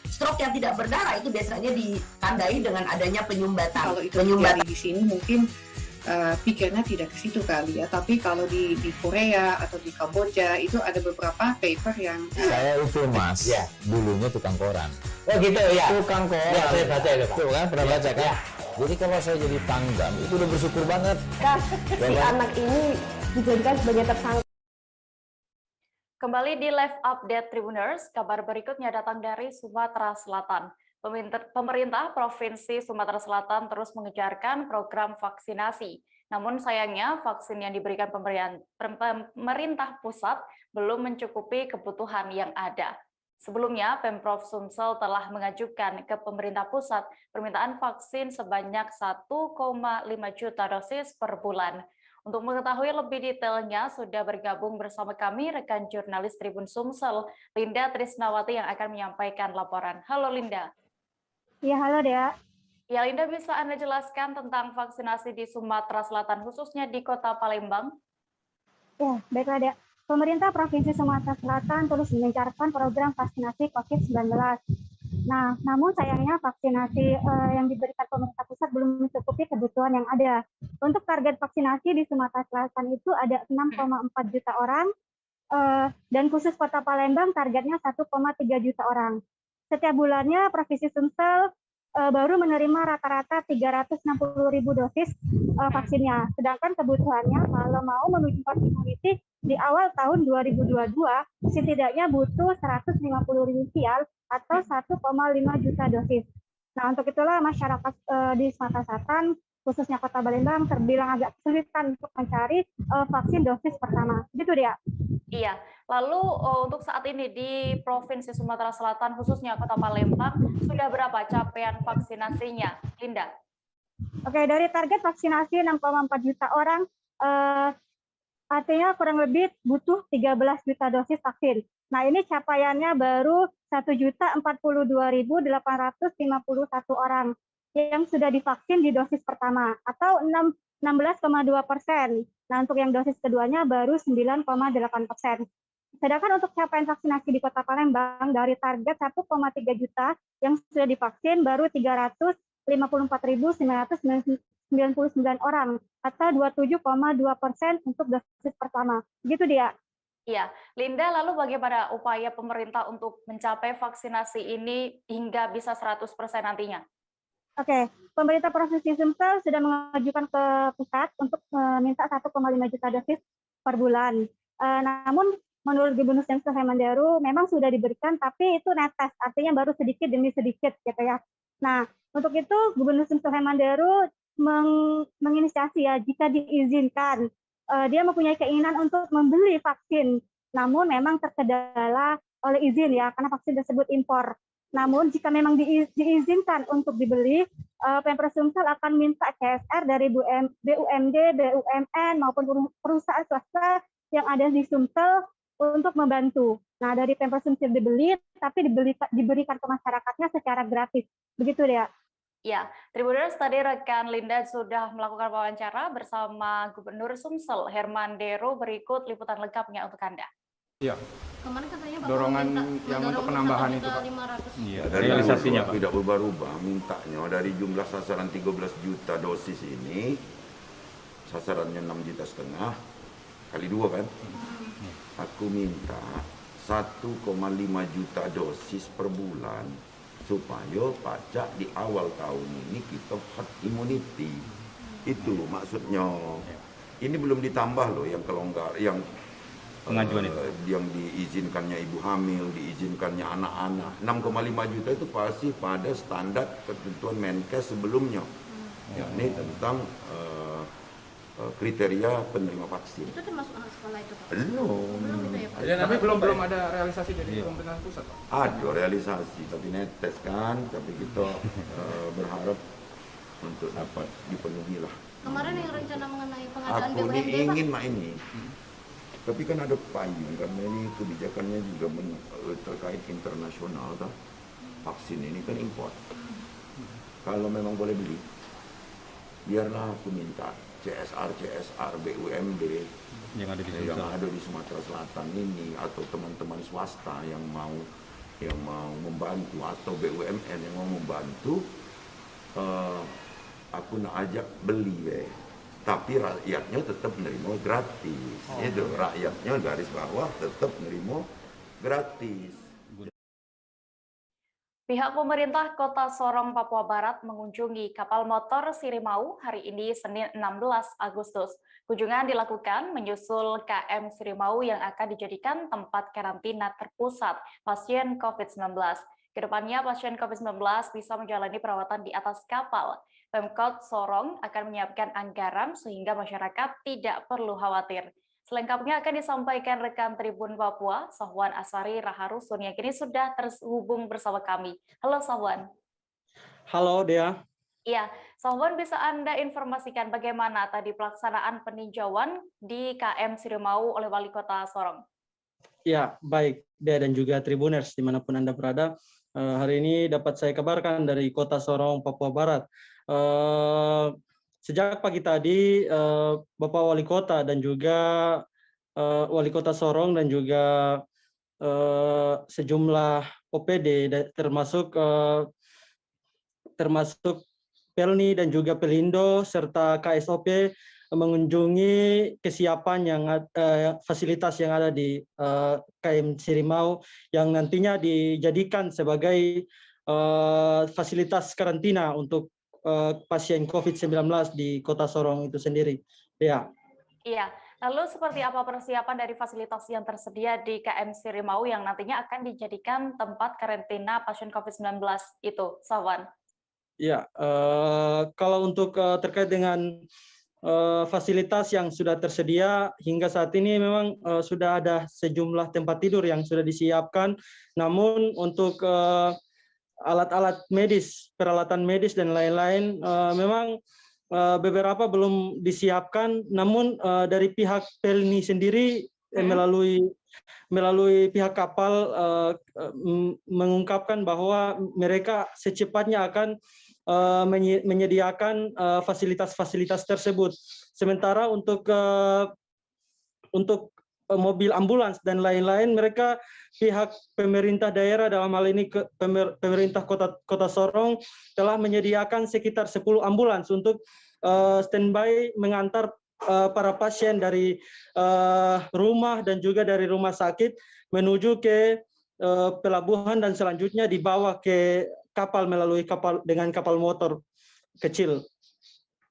[SPEAKER 13] Stroke yang tidak berdarah itu biasanya ditandai dengan adanya penyumbatan.
[SPEAKER 14] Kalau itu terjadi di sini mungkin pikirnya tidak ke situ kali ya, tapi kalau di Korea atau di Kamboja itu ada beberapa paper yang
[SPEAKER 15] saya itu Mas, ya, dulunya tukang koran.
[SPEAKER 11] Oh gitu ya.
[SPEAKER 15] Tukang koran.
[SPEAKER 11] Ya, saya baca itu Pak.
[SPEAKER 15] Tuh kan pernah baca kan?
[SPEAKER 11] Ya.
[SPEAKER 15] Jadi kalau saya jadi pangdam itu udah bersyukur banget.
[SPEAKER 16] Si anak ini dijadikan sebagai tersangka.
[SPEAKER 1] Kembali di live update Tribuners, kabar berikutnya datang dari Sumatera Selatan. Pemerintah Provinsi Sumatera Selatan terus mengejarkan program vaksinasi. Namun sayangnya vaksin yang diberikan pemerintah pusat belum mencukupi kebutuhan yang ada. Sebelumnya, Pemprov Sumsel telah mengajukan ke pemerintah pusat permintaan vaksin sebanyak 1,5 juta dosis per bulan. Untuk mengetahui lebih detailnya, sudah bergabung bersama kami rekan jurnalis Tribun Sumsel, Linda Trisnawati yang akan menyampaikan laporan. Halo Linda.
[SPEAKER 6] Ya, halo Dea.
[SPEAKER 1] Ya, Linda, bisa Anda jelaskan tentang vaksinasi di Sumatera Selatan, khususnya di Kota Palembang?
[SPEAKER 6] Ya, baiklah Dea. Pemerintah Provinsi Sumatera Selatan terus mengencarkan program vaksinasi COVID-19. Nah, namun sayangnya vaksinasi yang diberikan pemerintah pusat belum mencukupi kebutuhan yang ada. Untuk target vaksinasi di Sumatera Selatan itu ada 6,4 juta orang, dan khusus Kota Palembang targetnya 1,3 juta orang. Setiap bulannya Provinsi Sumsel baru menerima rata-rata 360.000 dosis vaksinnya. Sedangkan kebutuhannya kalau mau menuju herd immunity di awal tahun 2022 setidaknya butuh 150.000 vial atau 1,5 juta dosis. Nah, untuk itulah masyarakat di Sumatera Selatan, khususnya Kota Palembang, terbilang agak kesulitan untuk mencari vaksin dosis pertama. Gitu dia.
[SPEAKER 1] Iya, lalu untuk saat ini di Provinsi Sumatera Selatan, khususnya Kota Palembang, sudah berapa capaian vaksinasinya, Linda?
[SPEAKER 6] Oke, dari target vaksinasi 6,4 juta orang, artinya kurang lebih butuh 13 juta dosis vaksin. Nah, ini capaiannya baru 1.042.851 orang yang sudah divaksin di dosis pertama, atau 16,2%. Nah, untuk yang dosis keduanya baru 9,8%. Sedangkan untuk capaian vaksinasi di Kota Palembang dari target 1,3 juta yang sudah divaksin baru 354.999 orang, atau 27,2% untuk dosis pertama. Gitu dia.
[SPEAKER 1] Iya, Linda, lalu bagaimana upaya pemerintah untuk mencapai vaksinasi ini hingga bisa 100% nantinya?
[SPEAKER 6] Oke, pemerintah Provinsi Sumsel sudah mengajukan ke pusat untuk meminta 1,5 juta dosis per bulan. Namun menurut Gubernur Sumsel Hemmanderu memang sudah diberikan, tapi itu netes, artinya baru sedikit demi sedikit gitu ya. Nah, untuk itu Gubernur Sumsel Hemmanderu menginisiasi ya, jika diizinkan, dia mempunyai keinginan untuk membeli vaksin, namun memang terkendala oleh izin ya, karena vaksin tersebut impor. Namun jika memang diizinkan untuk dibeli, Pemprov Sumsel akan minta CSR dari BUMD, BUMN maupun perusahaan swasta yang ada di Sumsel untuk membantu. Nah, dari Pemprov Sumsel dibeli, tapi diberikan ke masyarakatnya secara gratis. Begitu dia.
[SPEAKER 1] Ya, Tribuners, tadi rekan Linda sudah melakukan wawancara bersama Gubernur Sumsel Hemmanderu. Berikut liputan lengkapnya untuk Anda.
[SPEAKER 5] Iya.
[SPEAKER 7] Kemarin katanya Bapak
[SPEAKER 5] Dorongan yang untuk penambahan itu, Pak. Iya, dari realisasinya, Pak.
[SPEAKER 23] Tidak berubah-ubah, mintanya dari jumlah sasaran 13 juta dosis ini, sasarannya 6,5 juta, kali 2 kan? Aku minta 1,5 juta dosis per bulan, supaya pajak di awal tahun ini kita herd immunity. Itu maksudnya. Ini belum ditambah loh yang kelonggar, yang
[SPEAKER 5] pengajuan itu,
[SPEAKER 23] yang diizinkannya ibu hamil, diizinkannya anak-anak. 6,5 juta itu pasti pada standar ketentuan Menkes sebelumnya, yakni tentang kriteria penerima vaksin.
[SPEAKER 7] Itu termasuk anak sekolah itu, Pak?
[SPEAKER 23] Belum.
[SPEAKER 5] Tapi belum ada realisasi dari pemerintahan pusat, Pak?
[SPEAKER 23] Ada realisasi, tapi netes kan. Tapi kita berharap untuk dapat dipenuhi lah.
[SPEAKER 7] Kemarin yang rencana mengenai pengadaan
[SPEAKER 23] Aku
[SPEAKER 7] BUMD,
[SPEAKER 23] ini ingin mak ini. Tapi kan ada payung, karena ini kebijakannya juga terkait internasional. Kan? Vaksin ini kan impor. Kalau memang boleh beli, biarlah aku minta CSR, BUMD
[SPEAKER 5] yang
[SPEAKER 23] ada di Sumatera Selatan ini, atau teman-teman swasta yang mau membantu, atau BUMN yang mau membantu, aku nak ajak beli tapi rakyatnya tetap menerima gratis. Itu rakyatnya garis bawah tetap menerima gratis.
[SPEAKER 1] Pihak pemerintah Kota Sorong, Papua Barat mengunjungi kapal motor Sirimau hari ini Senin 16 Agustus. Kunjungan dilakukan menyusul KM Sirimau yang akan dijadikan tempat karantina terpusat pasien COVID-19. Kedepannya pasien COVID-19 bisa menjalani perawatan di atas kapal. Pemkot Sorong akan menyiapkan anggaran sehingga masyarakat tidak perlu khawatir. Selengkapnya akan disampaikan rekan Tribun Papua, Sahwan Asari Raharusun, yang kini sudah terhubung bersama kami. Halo Sahwan.
[SPEAKER 24] Halo Dea.
[SPEAKER 1] Iya, Sahwan, bisa Anda informasikan bagaimana tadi pelaksanaan peninjauan di KM Sirimau oleh Wali Kota Sorong?
[SPEAKER 24] Ya, baik Dea dan juga Tribuners dimanapun Anda berada. Hari ini dapat saya kabarkan dari Kota Sorong, Papua Barat. Sejak pagi tadi, Bapak Wali Kota dan juga Wali Kota Sorong dan juga sejumlah OPD, termasuk Pelni dan juga Pelindo serta KSOP mengunjungi kesiapan yang fasilitas yang ada di KM Sirimau yang nantinya dijadikan sebagai fasilitas karantina untuk pasien COVID-19 di Kota Sorong itu sendiri. Ya.
[SPEAKER 1] Iya. Lalu seperti apa persiapan dari fasilitas yang tersedia di KM Sirimau yang nantinya akan dijadikan tempat karantina pasien COVID-19 itu, Sawan?
[SPEAKER 24] Ya, kalau untuk terkait dengan fasilitas yang sudah tersedia hingga saat ini memang sudah ada sejumlah tempat tidur yang sudah disiapkan. Namun untuk alat-alat medis, peralatan medis dan lain-lain memang beberapa belum disiapkan. Namun dari pihak Pelni sendiri melalui pihak kapal mengungkapkan bahwa mereka secepatnya akan menyediakan fasilitas-fasilitas tersebut. Sementara untuk mobil ambulans dan lain-lain, mereka pihak pemerintah daerah dalam hal ini pemerintah Kota Sorong telah menyediakan sekitar 10 ambulans untuk standby mengantar para pasien dari rumah dan juga dari rumah sakit menuju ke pelabuhan dan selanjutnya dibawa ke kapal melalui kapal motor kecil.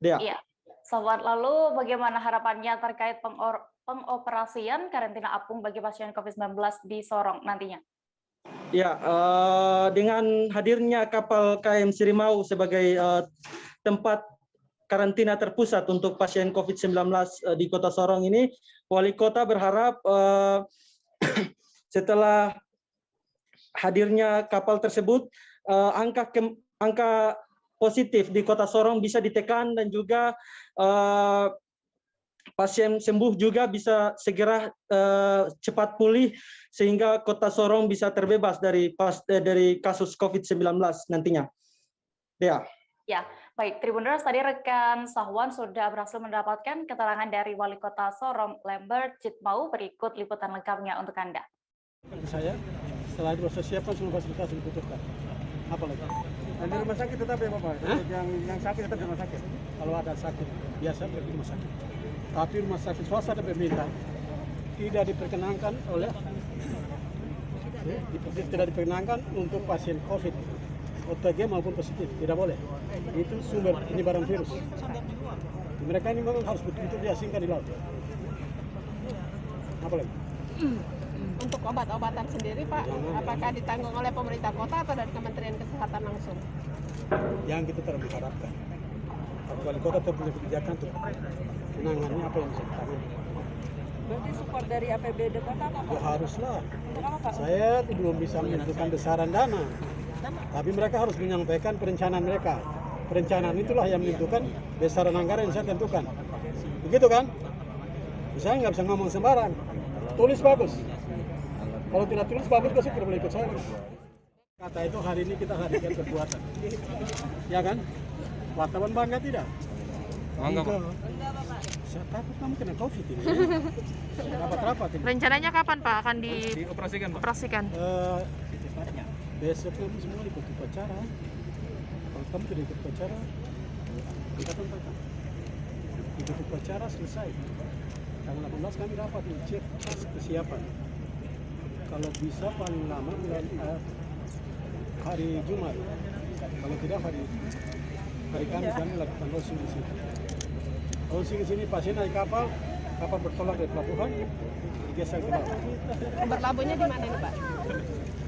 [SPEAKER 1] Iya. Sobat, lalu bagaimana harapannya terkait pengoperasian karantina apung bagi pasien COVID-19 di Sorong nantinya?
[SPEAKER 24] Ya, dengan hadirnya kapal KM Sirimau sebagai tempat karantina terpusat untuk pasien COVID-19 di Kota Sorong ini, Wali Kota berharap setelah hadirnya kapal tersebut, angka positif di Kota Sorong bisa ditekan dan juga pasien sembuh juga bisa segera cepat pulih sehingga Kota Sorong bisa terbebas dari kasus COVID-19 nantinya. Ya.
[SPEAKER 1] Ya, baik. Tribuners, tadi rekan Sahwan sudah berhasil mendapatkan keterangan dari Wali Kota Sorong, Lambert Jitmau. Berikut liputan lengkapnya untuk Anda.
[SPEAKER 4] Saya, setelah itu saya siapkan semua fasilitas yang dibutuhkan. Apa lagi? Di rumah sakit tetap ya Bapak? Yang sakit tetap di rumah sakit? Kalau ada sakit, biasa pergi rumah sakit. Tapi rumah sakit swasta dan pemerintah tidak diperkenankan tidak diperkenankan untuk pasien COVID, OTG maupun positif, tidak boleh. Itu sumber penyebaran virus. Mereka ini memang harus betul-betul diasingkan di laut. Apa lagi?
[SPEAKER 8] Untuk obat-obatan sendiri Pak, apakah ditanggung oleh pemerintah kota atau dari Kementerian Kesehatan langsung?
[SPEAKER 4] Yang kita terlalu harapkan. Wali kota terpunya kebijakan untuk menangani apa yang bisa ditangani.
[SPEAKER 12] Berarti support dari APBD kota apa Pak?
[SPEAKER 4] Ya haruslah. Saya belum bisa menentukan besaran dana. Tapi mereka harus menyampaikan perencanaan mereka. Perencanaan itulah yang menentukan besaran anggaran yang saya tentukan. Begitu kan? Saya nggak bisa ngomong sembarang. Tulis bagus. Kalau tidak tulis bagus, pasti tidak boleh ikut saya. Kata itu hari ini kita hadirkan perbuatan. Ya kan? Wartawan bangga tidak?
[SPEAKER 5] Bangga, Pak.
[SPEAKER 4] Saya takut kamu kena COVID ini. Rapat-rapat ini.
[SPEAKER 12] Rencananya kapan Pak akan
[SPEAKER 5] dioperasikan, Pak?
[SPEAKER 12] Operasikan?
[SPEAKER 4] Besok kamu semua ikut upacara. Kalau kamu tidak ikut upacara, kita tentangkan. Ikut upacara selesai. Tanggal 18 kami dapat cek kesiapan. Kalau bisa paling lama hari Jumat. Kalau tidak hari Kamis kami lakukan launching di sini. Launching di sini pasien naik kapal bertolak dari pelabuhan, digeser ke bawah.
[SPEAKER 8] Berlabuhnya di mana nih Pak?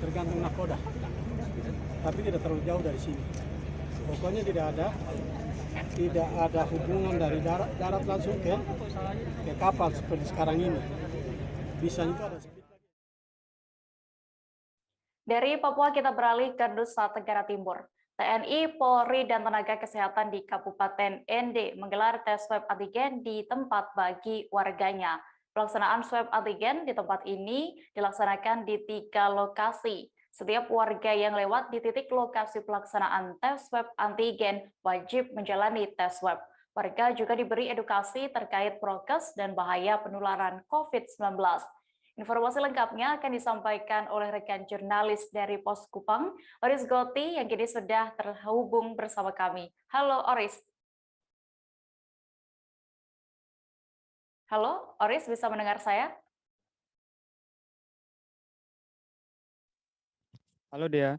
[SPEAKER 4] Tergantung nakoda. Tapi tidak terlalu jauh dari sini. Pokoknya tidak ada hubungan dari darat langsung ke kapal seperti sekarang ini. Bisa itu ada.
[SPEAKER 1] Dari Papua kita beralih ke Nusa Tenggara Timur. TNI, Polri, dan tenaga kesehatan di Kabupaten ND menggelar tes swab antigen di tempat bagi warganya. Pelaksanaan swab antigen di tempat ini dilaksanakan di 3 lokasi. Setiap warga yang lewat di titik lokasi pelaksanaan tes swab antigen wajib menjalani tes swab. Warga juga diberi edukasi terkait prokes dan bahaya penularan COVID-19. Informasi lengkapnya akan disampaikan oleh rekan jurnalis dari Pos Kupang, Oris Goti, yang kini sudah terhubung bersama kami. Halo Oris. Halo Oris, bisa mendengar saya?
[SPEAKER 9] Halo Dea.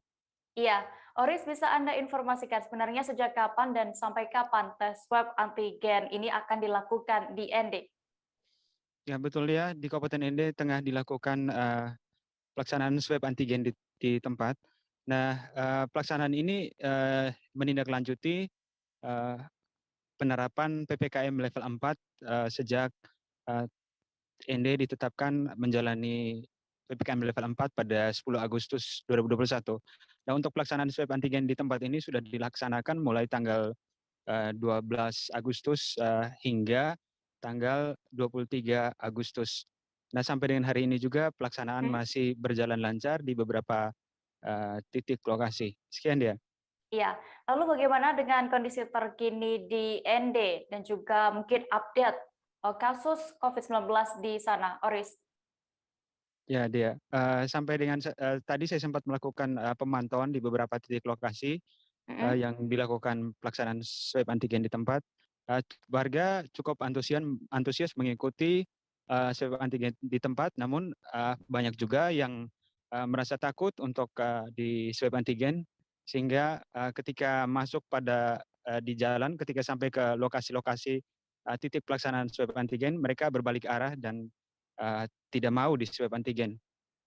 [SPEAKER 1] Iya, Oris, bisa Anda informasikan sebenarnya sejak kapan dan sampai kapan tes swab antigen ini akan dilakukan di ND?
[SPEAKER 9] Ya betul ya, di Kabupaten ND tengah dilakukan pelaksanaan swab antigen di tempat. Nah, pelaksanaan ini menindaklanjuti penerapan PPKM level 4 sejak ND ditetapkan menjalani PPKM level 4 pada 10 Agustus 2021. Nah, untuk pelaksanaan swab antigen di tempat ini sudah dilaksanakan mulai tanggal 12 Agustus hingga tanggal 23 Agustus. Nah, sampai dengan hari ini juga pelaksanaan masih berjalan lancar di beberapa titik lokasi. Sekian dia.
[SPEAKER 1] Iya, lalu bagaimana dengan kondisi terkini di ND dan juga mungkin update kasus COVID-19 di sana, Oris?
[SPEAKER 9] Ya, dia. Sampai dengan tadi saya sempat melakukan pemantauan di beberapa titik lokasi yang dilakukan pelaksanaan swab antigen di tempat. Warga cukup antusias mengikuti swab antigen di tempat, namun banyak juga yang merasa takut untuk di swab antigen, sehingga ketika masuk di jalan, ketika sampai ke lokasi-lokasi titik pelaksanaan swab antigen, mereka berbalik arah dan tidak mau di swab antigen.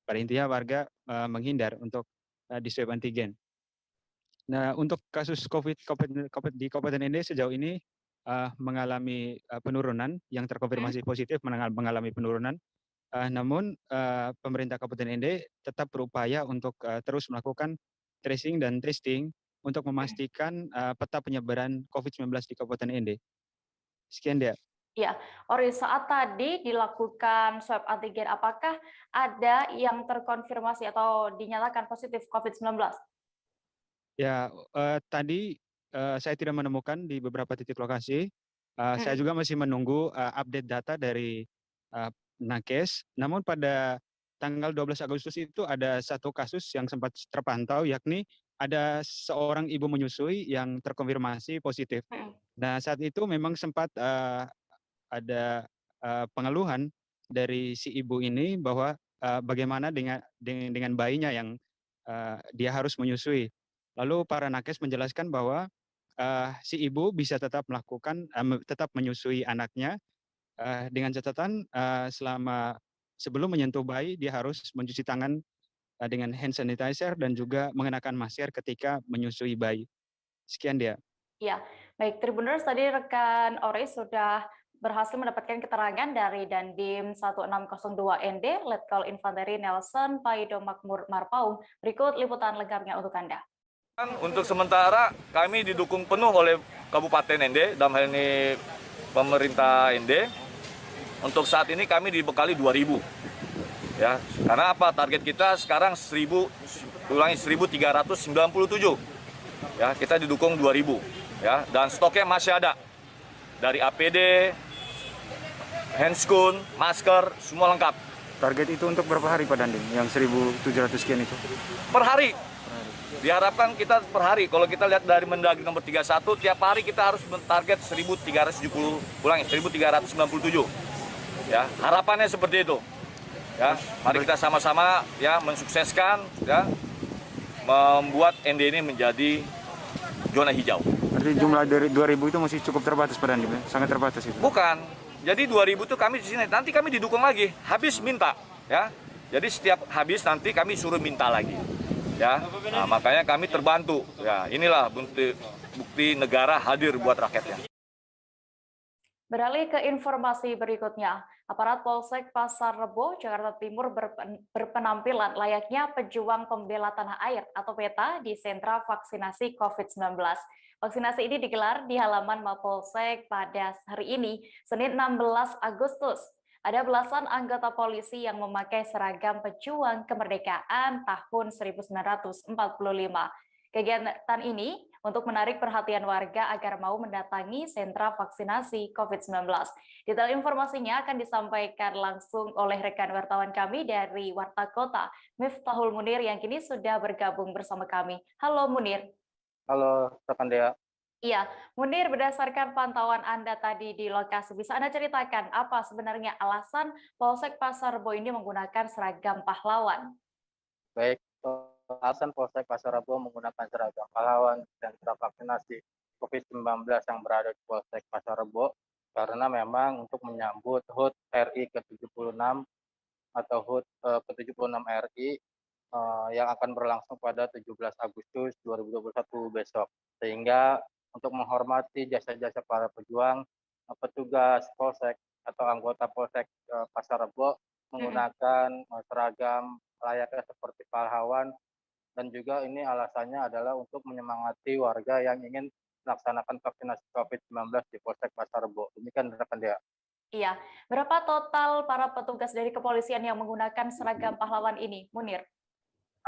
[SPEAKER 9] Pada intinya warga menghindar untuk di swab antigen. Nah, untuk kasus COVID di Kabupaten ND sejauh ini mengalami penurunan, yang terkonfirmasi positif mengalami penurunan. Namun pemerintah Kabupaten ND tetap berupaya untuk terus melakukan tracing dan testing untuk memastikan peta penyebaran COVID-19 di Kabupaten ND. Sekian dia.
[SPEAKER 1] Ya, Oris, saat tadi dilakukan swab antigen, apakah ada yang terkonfirmasi atau dinyatakan positif COVID-19?
[SPEAKER 9] Ya, tadi saya tidak menemukan di beberapa titik lokasi. Saya juga masih menunggu update data dari Nakes. Namun pada tanggal 12 Agustus itu ada satu kasus yang sempat terpantau, yakni ada seorang ibu menyusui yang terkonfirmasi positif. Nah, saat itu memang sempat ada pengeluhan dari si ibu ini bahwa bagaimana dengan bayinya yang dia harus menyusui. Lalu para nakes menjelaskan bahwa si ibu bisa tetap tetap menyusui anaknya dengan catatan sebelum menyentuh bayi dia harus mencuci tangan dengan hand sanitizer dan juga mengenakan masker ketika menyusui bayi. Sekian dia.
[SPEAKER 1] Ya, baik Tribuners, tadi rekan Oris sudah berhasil mendapatkan keterangan dari Dandim 1602 ND, Letkol Infanteri Nelson Paido Makmur Marpaung. Berikut liputan lengkapnya untuk Anda.
[SPEAKER 10] Untuk sementara kami didukung penuh oleh Kabupaten ND, dalam hal ini pemerintah ND. Untuk saat ini kami dibekali 2.000. Ya, karena apa? Target kita sekarang 1.397. Ya, kita didukung 2.000. Ya, dan stoknya masih ada. Dari APD, handscoon, masker, semua lengkap.
[SPEAKER 9] Target itu untuk berapa hari Pak Dandim? Yang 1.700 sekian itu?
[SPEAKER 10] Per hari. Diharapkan kita per hari. Kalau kita lihat dari Mendagri nomor 31, tiap hari kita harus mentarget 1.397. Ya, harapannya seperti itu. Ya, mari kita sama-sama ya mensukseskan ya membuat ND ini menjadi zona hijau.
[SPEAKER 9] Berarti jumlah dari 2.000 itu masih cukup terbatas Pak Dandim, sangat terbatas itu.
[SPEAKER 10] Bukan. Jadi 2.000 itu kami di sini, nanti kami didukung lagi. Habis minta ya. Jadi setiap habis nanti kami suruh minta lagi. Ya. Nah, makanya kami terbantu. Ya, inilah bukti negara hadir buat rakyatnya.
[SPEAKER 1] Beralih ke informasi berikutnya, aparat Polsek Pasar Rebo, Jakarta Timur berpenampilan layaknya pejuang pembela tanah air atau PETA di sentra vaksinasi COVID-19. Vaksinasi ini digelar di halaman Mapolsek pada hari ini, Senin 16 Agustus. Ada belasan anggota polisi yang memakai seragam pejuang kemerdekaan tahun 1945. Kegiatan ini untuk menarik perhatian warga agar mau mendatangi sentra vaksinasi COVID-19. Detail informasinya akan disampaikan langsung oleh rekan wartawan kami dari Warta Kota, Miftahul Munir, yang kini sudah bergabung bersama kami. Halo Munir.
[SPEAKER 2] Halo, rekan Dea.
[SPEAKER 1] Iya, Munir, berdasarkan pantauan Anda tadi di lokasi, bisa Anda ceritakan apa sebenarnya alasan Polsek Pasar Rebo ini menggunakan seragam pahlawan?
[SPEAKER 2] Baik, alasan Polsek Pasar Rebo menggunakan seragam pahlawan sentra vaksinasi COVID-19 yang berada di Polsek Pasar Rebo karena memang untuk menyambut HUT RI ke-76 atau HUT ke-76 RI yang akan berlangsung pada 17 Agustus 2021 besok. Sehingga untuk menghormati jasa-jasa para pejuang, petugas Polsek atau anggota Polsek Pasar Rebo menggunakan seragam layaknya seperti pahlawan, dan juga ini alasannya adalah untuk menyemangati warga yang ingin melaksanakan vaksinasi COVID-19 di Polsek Pasar Rebo. Demikian rekan Dea.
[SPEAKER 1] Iya, berapa total para petugas dari kepolisian yang menggunakan seragam pahlawan ini, Munir?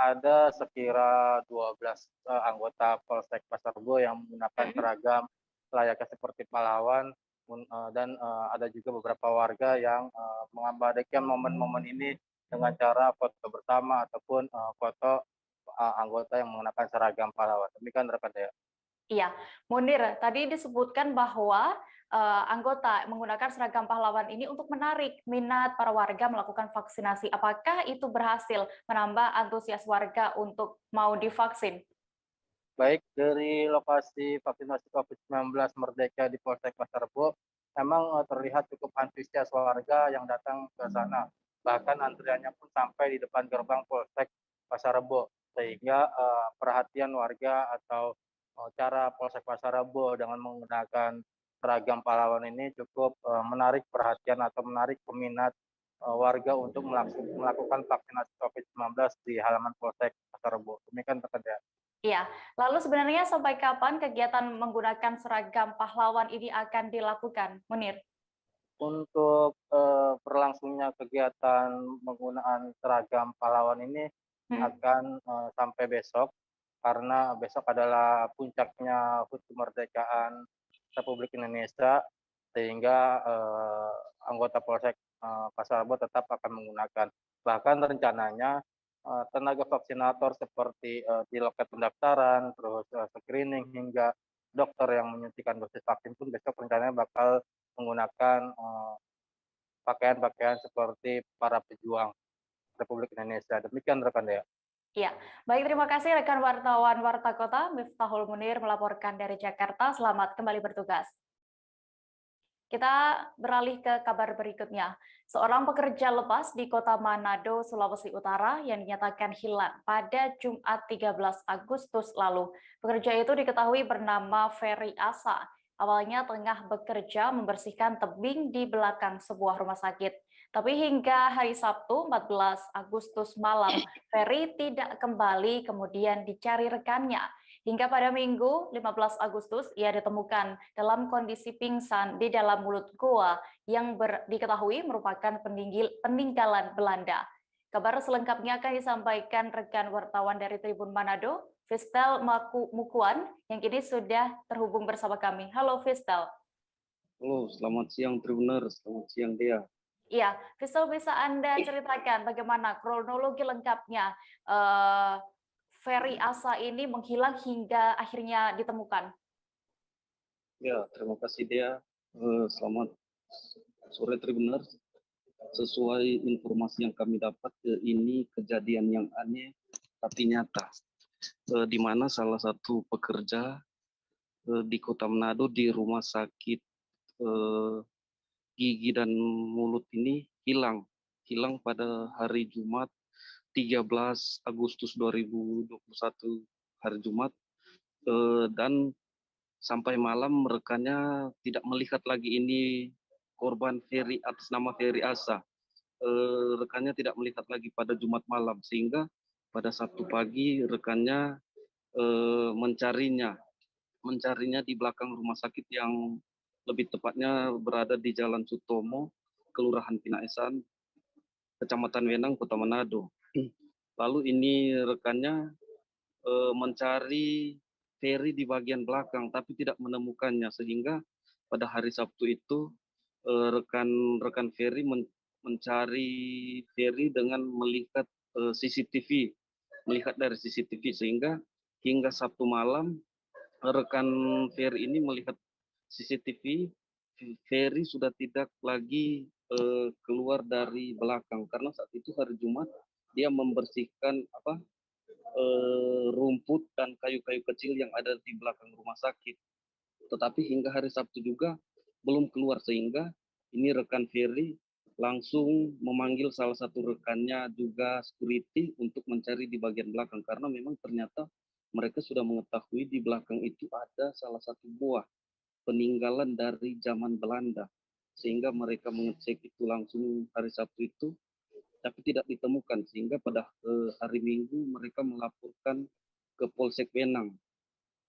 [SPEAKER 2] Ada sekira 12 anggota Polsek Pasar Rebo yang menggunakan seragam layaknya seperti pahlawan, dan ada juga beberapa warga yang mengabadikan momen-momen ini dengan cara foto bersama ataupun foto anggota yang menggunakan seragam pahlawan. Demikian rekan Dea.
[SPEAKER 1] Iya, Munir, tadi disebutkan bahwa anggota menggunakan seragam pahlawan ini untuk menarik minat para warga melakukan vaksinasi. Apakah itu berhasil menambah antusias warga untuk mau divaksin?
[SPEAKER 2] Baik, dari lokasi vaksinasi COVID-19 Merdeka di Polsek Pasar Rebo, memang terlihat cukup antusias warga yang datang ke sana. Bahkan antriannya pun sampai di depan gerbang Polsek Pasar Rebo, sehingga perhatian warga atau cara Polsek Pasar Rebo dengan menggunakan seragam pahlawan ini cukup menarik perhatian atau menarik peminat warga untuk melakukan vaksinasi COVID-19 di halaman Polsek Pasar Rebo. Demikian rekan Dea.
[SPEAKER 1] Iya, lalu sebenarnya sampai kapan kegiatan menggunakan seragam pahlawan ini akan dilakukan, Munir?
[SPEAKER 2] Untuk berlangsungnya kegiatan penggunaan seragam pahlawan ini akan sampai besok, karena besok adalah puncaknya HUT kemerdekaan Republik Indonesia, sehingga anggota Polsek Pasar Rebo tetap akan menggunakan. Bahkan rencananya tenaga vaksinator seperti di loket pendaftaran, terus screening hingga dokter yang menyuntikkan dosis vaksin pun besok rencananya bakal menggunakan pakaian-pakaian seperti para pejuang Republik Indonesia. Demikian rekan Dea.
[SPEAKER 1] Iya, baik, terima kasih rekan wartawan Warta Kota, Miftahul Munir melaporkan dari Jakarta. Selamat kembali bertugas. Kita beralih ke kabar berikutnya. Seorang pekerja lepas di Kota Manado, Sulawesi Utara yang dinyatakan hilang pada Jumat 13 Agustus lalu. Pekerja itu diketahui bernama Ferry Asa. Awalnya tengah bekerja membersihkan tebing di belakang sebuah rumah sakit. Tapi hingga hari Sabtu 14 Agustus malam, Ferry tidak kembali, kemudian dicari rekannya. Hingga pada Minggu 15 Agustus, ia ditemukan dalam kondisi pingsan di dalam mulut goa yang diketahui merupakan peninggalan Belanda. Kabar selengkapnya akan disampaikan rekan wartawan dari Tribun Manado, Fistel Mukuan, yang kini sudah terhubung bersama kami. Halo Fistel.
[SPEAKER 3] Halo, selamat siang Tribuners, selamat siang Dea.
[SPEAKER 1] Iya, Fistel, bisa Anda ceritakan bagaimana kronologi lengkapnya Ferry Asa ini menghilang hingga akhirnya ditemukan?
[SPEAKER 3] Ya, terima kasih Dea. Selamat sore Tribuners. Sesuai informasi yang kami dapat, ini kejadian yang aneh tapi nyata. Di mana salah satu pekerja di Kota Manado di rumah sakit gigi dan mulut ini hilang pada hari Jumat 13 Agustus 2021 hari Jumat, dan sampai malam rekannya tidak melihat lagi ini korban Ferry atas nama Ferry Asa. Rekannya tidak melihat lagi pada Jumat malam, sehingga pada Sabtu pagi rekannya mencarinya di belakang rumah sakit yang lebih tepatnya berada di Jalan Sutomo, Kelurahan Pinaesan, Kecamatan Wenang, Kota Manado. Lalu ini rekannya mencari Ferry di bagian belakang, tapi tidak menemukannya, sehingga pada hari Sabtu itu rekan Ferry mencari Ferry dengan melihat CCTV, melihat dari CCTV, sehingga hingga Sabtu malam rekan Ferry ini melihat CCTV, Ferry sudah tidak lagi keluar dari belakang, karena saat itu hari Jumat dia membersihkan rumput dan kayu-kayu kecil yang ada di belakang rumah sakit. Tetapi hingga hari Sabtu juga belum keluar, sehingga ini rekan Ferry langsung memanggil salah satu rekannya juga security untuk mencari di bagian belakang, karena memang ternyata mereka sudah mengetahui di belakang itu ada salah satu buah peninggalan dari zaman Belanda, sehingga mereka mengecek itu langsung hari Sabtu itu, tapi tidak ditemukan, sehingga pada hari Minggu mereka melaporkan ke Polsek Wenang.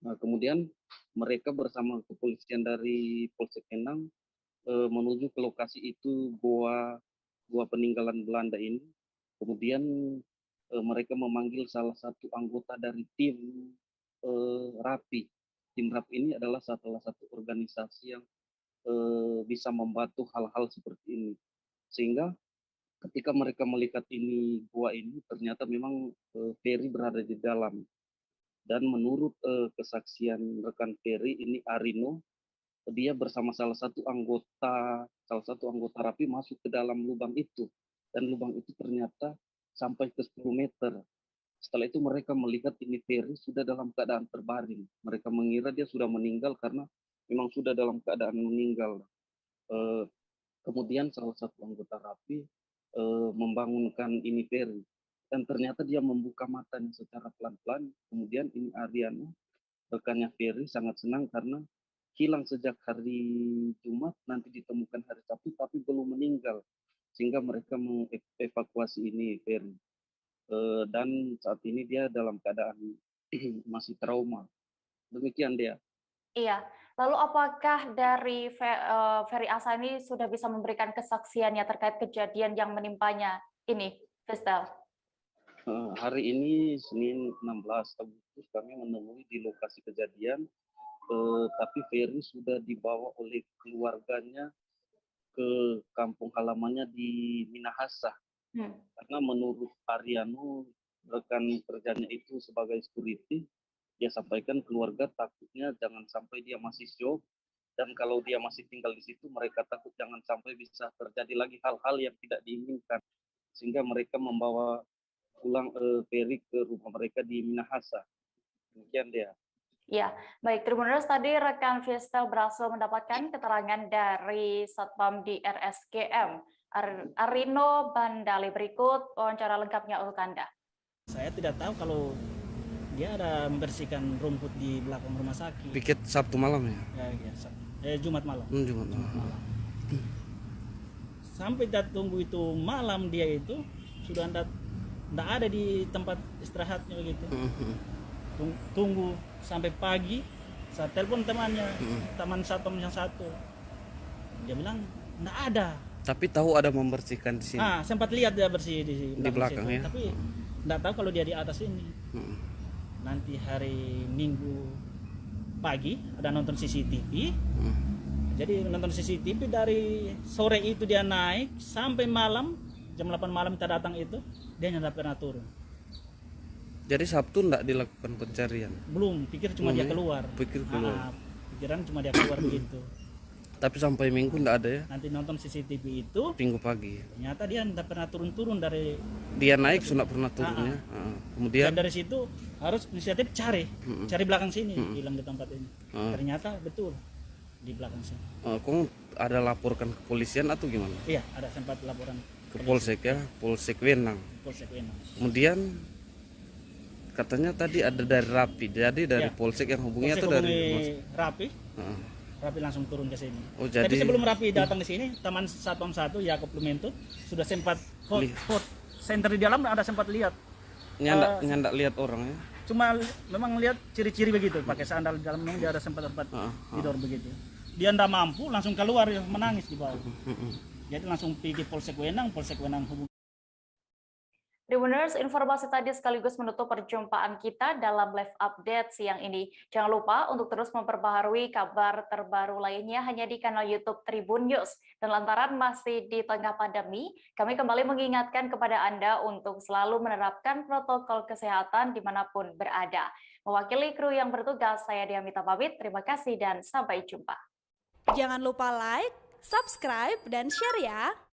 [SPEAKER 3] Nah, kemudian mereka bersama kepolisian dari Polsek Wenang menuju ke lokasi itu, gua peninggalan Belanda ini. Kemudian mereka memanggil salah satu anggota dari tim RAPI. Tim RAPI ini adalah salah satu organisasi yang bisa membantu hal-hal seperti ini, sehingga ketika mereka melihat ini gua ini, ternyata memang Ferry berada di dalam. Dan menurut kesaksian rekan Ferry ini, Arino, dia bersama salah satu anggota RAPI masuk ke dalam lubang itu, dan lubang itu ternyata sampai ke 10 meter. Setelah itu mereka melihat ini Ferry sudah dalam keadaan terbaring. Mereka mengira dia sudah meninggal karena memang sudah dalam keadaan meninggal. Kemudian salah satu anggota RAPI membangunkan ini Ferry, dan ternyata dia membuka matanya secara pelan-pelan. Kemudian ini Ariana, rekannya Ferry, sangat senang karena hilang sejak hari Jumat, nanti ditemukan hari Sabtu tapi belum meninggal, sehingga mereka mengevakuasi ini Ferry. Dan saat ini dia dalam keadaan masih trauma. Demikian dia.
[SPEAKER 1] Iya, lalu apakah dari Ferry Asani sudah bisa memberikan kesaksiannya terkait kejadian yang menimpanya ini, Vestel?
[SPEAKER 3] Hari ini Senin 16 Agustus kami menemui di lokasi kejadian, tapi Ferry sudah dibawa oleh keluarganya ke kampung halamannya di Minahasa. Karena menurut Ariano, rekan kerjanya itu sebagai security, dia sampaikan keluarga takutnya jangan sampai dia masih shock, dan kalau dia masih tinggal di situ mereka takut jangan sampai bisa terjadi lagi hal-hal yang tidak diinginkan, sehingga mereka membawa pulang Ferry ke rumah mereka di Minahasa. Demikian dia.
[SPEAKER 1] Ya, baik Tribuners, tadi rekan Vestel berhasil mendapatkan keterangan dari Satpam di RSGM Arino Bandali. Berikut wawancara lengkapnya untuk Anda.
[SPEAKER 17] Saya tidak tahu kalau dia ada membersihkan rumput di belakang rumah sakit.
[SPEAKER 3] Piket Sabtu malam ya?
[SPEAKER 17] Jumat malam.
[SPEAKER 3] Jumat malam.
[SPEAKER 17] Sampai kita tunggu itu malam, dia itu sudah tidak ada di tempat istirahatnya begitu. Tunggu sampai pagi, saya telepon temannya, teman satpam yang satu, dia bilang tidak ada.
[SPEAKER 3] Tapi tahu ada membersihkan di sini.
[SPEAKER 17] Sempat lihat dia bersih di
[SPEAKER 3] belakang
[SPEAKER 17] situ,
[SPEAKER 3] ya.
[SPEAKER 17] tapi tidak tahu kalau dia di atas ini. Nanti hari Minggu pagi ada nonton CCTV. Jadi nonton CCTV dari sore itu dia naik sampai malam jam 8 malam kita datang itu dia tidak pernah turun.
[SPEAKER 3] Jadi Sabtu tidak dilakukan pencarian?
[SPEAKER 17] Belum, pikir cuma dia keluar. Pikiran cuma dia keluar begitu.
[SPEAKER 3] Tapi sampai Minggu tidak ada ya?
[SPEAKER 17] Nanti nonton CCTV itu
[SPEAKER 3] Minggu pagi.
[SPEAKER 17] Ternyata dia tidak pernah turun dari.
[SPEAKER 3] Dia naik sudah pernah turunnya. Kemudian
[SPEAKER 17] dan dari situ harus inisiatif cari belakang sini, hilang di tempat ini. Ternyata betul di belakang sini.
[SPEAKER 3] Kamu ada laporkan ke polisian atau gimana?
[SPEAKER 17] Iya, ada sempat laporan
[SPEAKER 3] ke Polsek ya, Polsek Wenang.
[SPEAKER 17] Polsek Wenang.
[SPEAKER 3] Kemudian katanya tadi ada dari RAPI, jadi dari Polsek yang hubungi atau dari
[SPEAKER 17] RAPI? RAPI langsung turun ke sini.
[SPEAKER 3] Jadi
[SPEAKER 17] sebelum RAPI datang ke sini, teman Satpam 1 Yakob Lumento sudah sempat center di dalam, ada sempat lihat.
[SPEAKER 3] Nyandak lihat orang ya?
[SPEAKER 17] Cuma memang lihat ciri-ciri begitu, pakai sandal di dalam, memang dia ada sempat tidur begitu. Dia tidak mampu, langsung keluar menangis di bawah. Jadi langsung pergi Polsek Wenang hubungi.
[SPEAKER 1] Tribuners, informasi tadi sekaligus menutup perjumpaan kita dalam live update siang ini. Jangan lupa untuk terus memperbaharui kabar terbaru lainnya hanya di kanal YouTube Tribun News. Dan lantaran masih di tengah pandemi, kami kembali mengingatkan kepada Anda untuk selalu menerapkan protokol kesehatan dimanapun berada. Mewakili kru yang bertugas, saya Diamita pamit. Terima kasih dan sampai jumpa.
[SPEAKER 18] Jangan lupa like, subscribe, dan share ya!